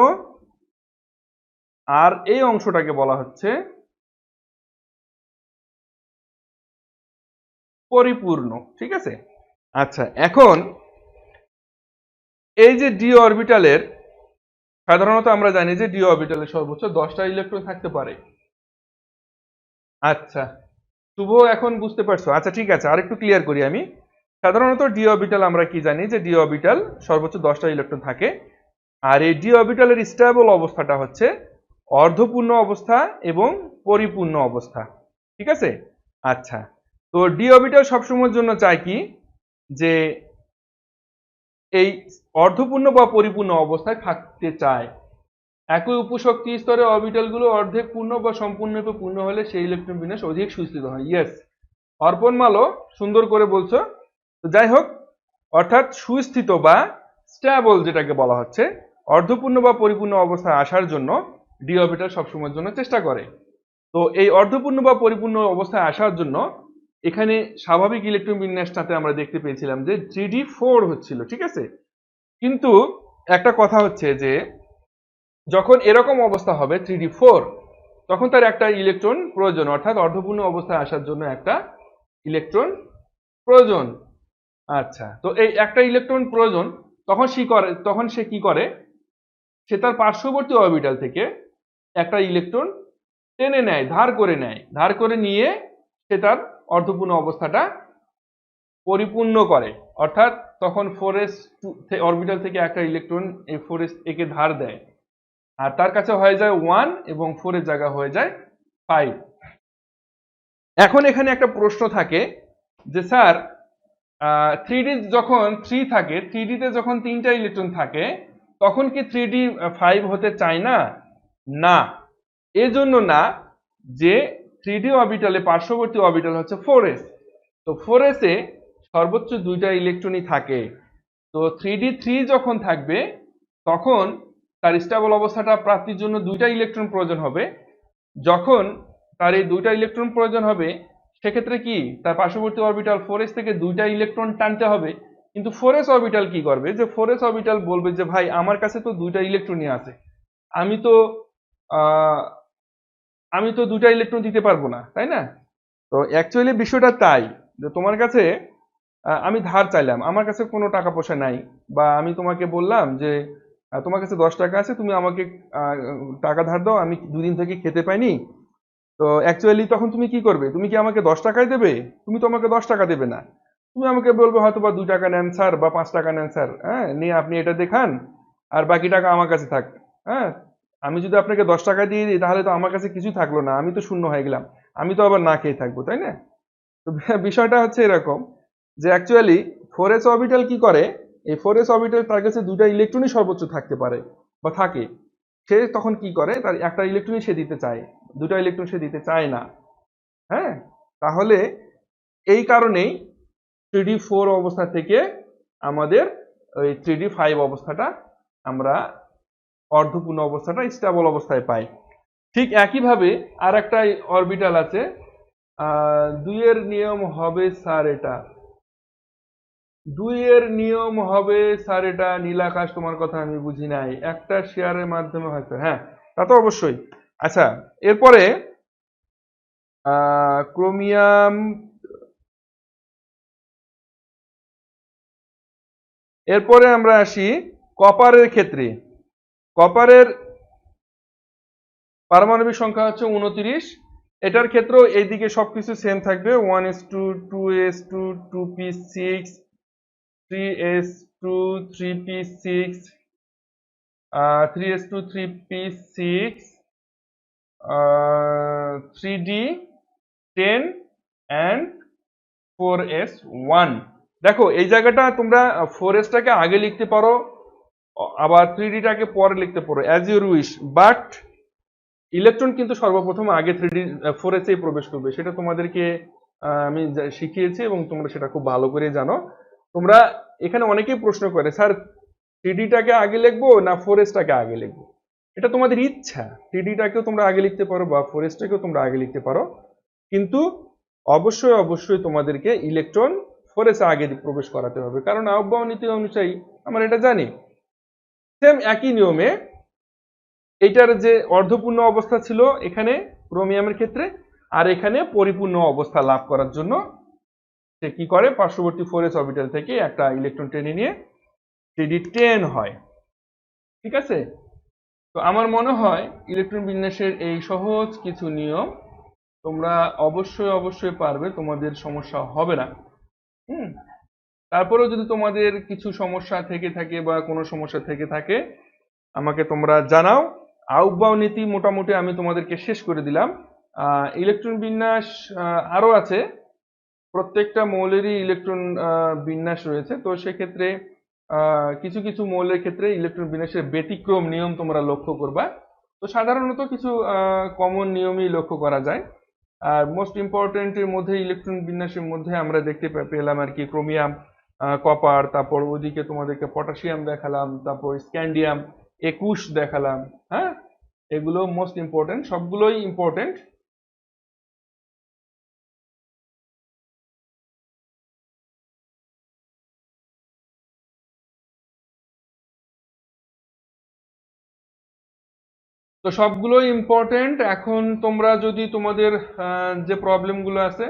আর এই অংশটাকে বলা হচ্ছে পরিপূর্ণ। ঠিক আছে, আচ্ছা, এখন এই যে ডি অরবিটালের, সাধারণত আমরা জানি যে ডি অরবিটালে সর্বোচ্চ 10টা ইলেকট্রন থাকতে পারে। আচ্ছা, শুভ এখন বুঝতে পারছো? আচ্ছা ঠিক আছে, আরেকটু ক্লিয়ার করি আমি। সাধারণত ডি অরবিটাল আমরা কি জানি যে ডি অরবিটাল সর্বোচ্চ 10টা ইলেকট্রন থাকে, আর এই ডি অরবিটালের স্টেবল অবস্থাটা হচ্ছে অর্ধপূর্ণ অবস্থা এবং পরিপূর্ণ অবস্থা। ঠিক আছে, আচ্ছা, তো ডি অরবিটাল সবসময়ের জন্য চায় কি, যে এই অর্ধপূর্ণ বা পরিপূর্ণ অবস্থায় থাকতে চায়। একই উপশক্তি স্তরে অরবিটালগুলো অর্ধেক পূর্ণ বা সম্পূর্ণরূপে পূর্ণ হলে সেই ইলেকট্রন বিন্যাস অধিক সুস্থিত হয়। ইয়েস, অর্পণ মালো, সুন্দর করে বলছো। তো যাই হোক, অর্থাৎ সুস্থিত বা স্ট্যাবল যেটাকে বলা হচ্ছে, অর্ধপূর্ণ বা পরিপূর্ণ অবস্থায় আসার জন্য ডি অরবিটাল সবসময়ের জন্য চেষ্টা করে। তো এই অর্ধপূর্ণ বা পরিপূর্ণ অবস্থায় আসার জন্য এখানে স্বাভাবিক ইলেকট্রন বিন্যাসটাতে আমরা দেখতে পেয়েছিলাম যে 3d4 হচ্ছিল। ঠিক আছে, কিন্তু একটা কথা হচ্ছে যে যখন এরকম অবস্থা হবে 3d4, তখন তার একটা ইলেকট্রন প্রয়োজন, অর্থাৎ অর্ধপূর্ণ অবস্থায় আসার জন্য একটা ইলেকট্রন প্রয়োজন। আচ্ছা, তো এই একটা ইলেকট্রন প্রয়োজন, তখন সে কি করে, সে তার পার্শ্ববর্তী অরবিটাল থেকে একটা ইলেকট্রন টেনে নেয়, ধার করে নিয়ে সে তার অর্ধপূর্ণ অবস্থাটা পরিপূর্ণ করে। অর্থাৎ তখন 4s অরবিটাল থেকে একটা ইলেকট্রন এই 4s একে ধার দেয়, আর তার কাছে হয়ে যায় 1 এবং 4 এর জায়গা হয়ে যায় 5। এখন এখানে একটা প্রশ্ন থাকে যে স্যার, 3D যখন 3 থাকে, 3D তে যখন 3টা ইলেকট্রন থাকে, তখন কি 3d5 হতে চায় না? না, এজন্য না যে 3d অরবিটালে পার্শ্ববর্তী অরবিটাল হচ্ছে 4s। তো 4s এ সর্বোচ্চ 2টা ইলেকট্রনই থাকে। তো 3d3 যখন থাকবে, তখন তার স্টেবল অবস্থাটা প্রাপ্তির জন্য 2টা ইলেকট্রন প্রয়োজন হবে। যখন তার এই 2টা ইলেকট্রন প্রয়োজন হবে, সেক্ষেত্রে কি তার পার্শ্ববর্তী অরবিটাল 4s থেকে 2টা ইলেকট্রন টানতে হবে। কিন্তু 4s অরবিটাল কি করবে, যে 4s অরবিটাল বলবে যে ভাই আমার কাছে তো 2টা ইলেকট্রনই আছে, আমি তো আহ, আমি তো 2টা ইলেকট্রন দিতে পারবো না, তাই না? তো অ্যাকচুয়ালি বিষয়টা তাই যে তোমার কাছে আমি ধার চাইলাম, আমার কাছে কোনো টাকা পয়সা নাই, বা আমি তোমাকে বললাম যে তোমার কাছে 10 টাকা আছে, তুমি আমাকে আহ, টাকা ধার দাও, আমি 2 দিন থেকে খেতে পাইনি। তো অ্যাকচুয়ালি তখন তুমি কি করবে? তুমি কি আমাকে 10 টাকাই দেবে? তুমি তো আমাকে 10 টাকা দেবে না, তুমি আমাকে বলবে হয়তো বা 2 টাকা নেন স্যার, বা 5 টাকা নেন স্যার, হ্যাঁ, নিয়ে আপনি এটা দেখান, আর বাকি টাকা আমার কাছে থাক। হ্যাঁ, আমি যদি আপনাকে 10 টাকা দিয়ে দিই, তাহলে তো আমার কাছে কিছু থাকলো না, আমি তো শূন্য হয়ে গেলাম, আমি তো আবার না খেয়ে থাকবো, তাই না? তো বিষয়টা হচ্ছে এরকম যে অ্যাকচুয়ালি 4s অরবিটাল কি করে, এই 4s অরবিটাল তার কাছে 2টা ইলেকট্রনই সর্বোচ্চ থাকতে পারে বা থাকে। সে তখন কি করে, তার একটা ইলেকট্রনই সে দিতে চায়, 2টা ইলেকট্রন সে দিতে চায় না। হ্যাঁ, তাহলে এই কারণেই 3d4 অবস্থা থেকে আমাদের ওই 3d5 অবস্থাটা, আমরা অর্ধপূর্ণ অবস্থাটা স্টেবল অবস্থায় পাই। ঠিক একইভাবে আর একটা অরবিটাল আছে, 2 এর নিয়ম হবে স্যার এটা, 2 এর নিয়ম হবে স্যার এটা, নীলাকাশ তোমার কথা আমি বুঝি নাই, একটা শেয়ারের মাধ্যমে হয়তো, হ্যাঁ, তা তো অবশ্যই। আচ্ছা, এরপরে ক্রোমিয়াম এরপরে আমরা আসি কপারের ক্ষেত্রে। কপারের পারমাণবিক সংখ্যা হচ্ছে 29। এটার ক্ষেত্রেও এইদিকে সবকিছু সেম থাকবে, 1:2, 2:2, 2p6, 3:2, 3p6, 3:2, 3p6, 3d10 and 4s1। দেখো এই জায়গাটা তোমরা 4s-টাকে আগে লিখতে পারো, আবার 3d-টাকে পরে লিখতে পারো, as your wish. But electron কিন্তু সর্বপ্রথম আগে 4s-এই প্রবেশ করবে, সেটা তোমাদেরকে আমি শিখিয়েছি এবং তোমরা সেটা খুব ভালো করে জানো। তোমরা এখানে অনেকেই প্রশ্ন করে, স্যার 3d-টাকে আগে লিখবো না 4s-টাকে আগে লিখবো? এটা তোমাদের ইচ্ছা, 3d-টাকেও তোমরা আগে লিখতে পারো বা 4s-টাকেও তোমরা আগে লিখতে পারো, কিন্তু অবশ্যই অবশ্যই তোমাদেরকে ইলেকট্রন 4s-এ আগে প্রবেশ করাতে হবে, কারণ আহ্বায়ক নীতি অনুযায়ী আমরা এটা জানি। সেম একই নিয়মে এটার যে অর্ধপূর্ণ অবস্থা ছিল এখানে ক্রোমিয়ামের ক্ষেত্রে, আর এখানে পরিপূর্ণ অবস্থা লাভ করার জন্য সে কি করে, পার্শ্ববর্তী 4s অরবিটাল থেকে একটা ইলেকট্রন টেনে নিয়ে 3d10 হয়। ঠিক আছে? তো আমার মনে হয় ইলেকট্রন বিন্যাসের এই সহজ কিছু নিয়ম তোমরা অবশ্যই অবশ্যই পারবে, তোমাদের সমস্যা হবে না। তারপরেও যদি তোমাদের কিছু সমস্যা থেকে থাকে বা কোনো সমস্যা থেকে থাকে আমাকে তোমরা জানাও। আহ্বায়ক নীতি মোটামুটি আমি তোমাদেরকে শেষ করে দিলাম। ইলেকট্রন বিন্যাস আরো আছে, প্রত্যেকটা মৌলেরই ইলেকট্রন বিন্যাস রয়েছে, তো সেক্ষেত্রে কিছু কিছু মৌলের ক্ষেত্রে ইলেকট্রন বিন্যাসের ব্যতিক্রম নিয়ম তোমরা লক্ষ্য করবা। তো সাধারণত কিছু কমন নিয়মই লক্ষ্য করা যায়। আর মোস্ট ইম্পর্টেন্টের মধ্যে ইলেকট্রন বিন্যাসের মধ্যে আমরা দেখতে পেলাম আর কি ক্রোমিয়াম, কপার, তারপর ওদিকে তোমাদেরকে পটাশিয়াম দেখালাম, তারপর স্ক্যান্ডিয়াম 21 দেখালাম। হ্যাঁ, এগুলো মোস্ট ইম্পর্টেন্ট, সবগুলোই ইম্পর্টেন্ট। তো সবগুলোই ইম্পর্টেন্ট। এখন তোমরা যদি তোমাদের যে প্রবলেমগুলো আছে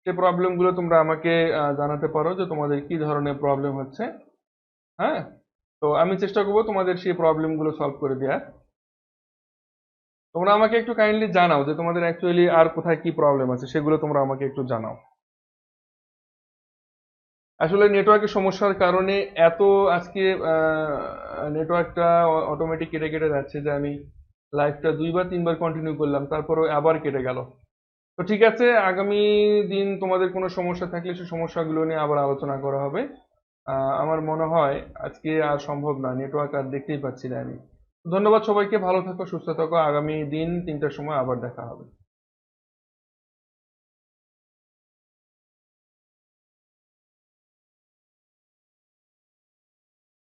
সেই প্রবলেমগুলো তোমরা আমাকে জানাতে পারো যে তোমাদের কি ধরনের প্রবলেম হচ্ছে। হ্যাঁ, তো আমি চেষ্টা করবো তোমাদের সেই প্রবলেমগুলো সলভ করে দেওয়ার। তোমরা আমাকে একটু কাইন্ডলি জানাও যে তোমাদের অ্যাকচুয়ালি আর কোথায় কি প্রবলেম আছে, সেগুলো তোমরা আমাকে একটু জানাও। আসলে নেটওয়ার্কের সমস্যার কারণে এত আজকে নেটওয়ার্কটা অটোমেটিক কেটে কেটে যাচ্ছে যে আমি লাইভটা 2 বা 3 বার কন্টিনিউ করলাম, তারপরে আবার কেটে গেল। তো ঠিক আছে, আগামী দিন তোমাদের কোনো সমস্যা থাকলে সেই সমস্যাগুলো নিয়ে আবার আলোচনা করা হবে। আমার মনে হয় আজকে আর সম্ভব না, নেটওয়ার্ক আর দেখতেই পাচ্ছি না আমি। ধন্যবাদ সবাইকে, ভালো থাকো, সুস্থ থাকো। আগামী দিন 3টার সময় আবার দেখা হবে।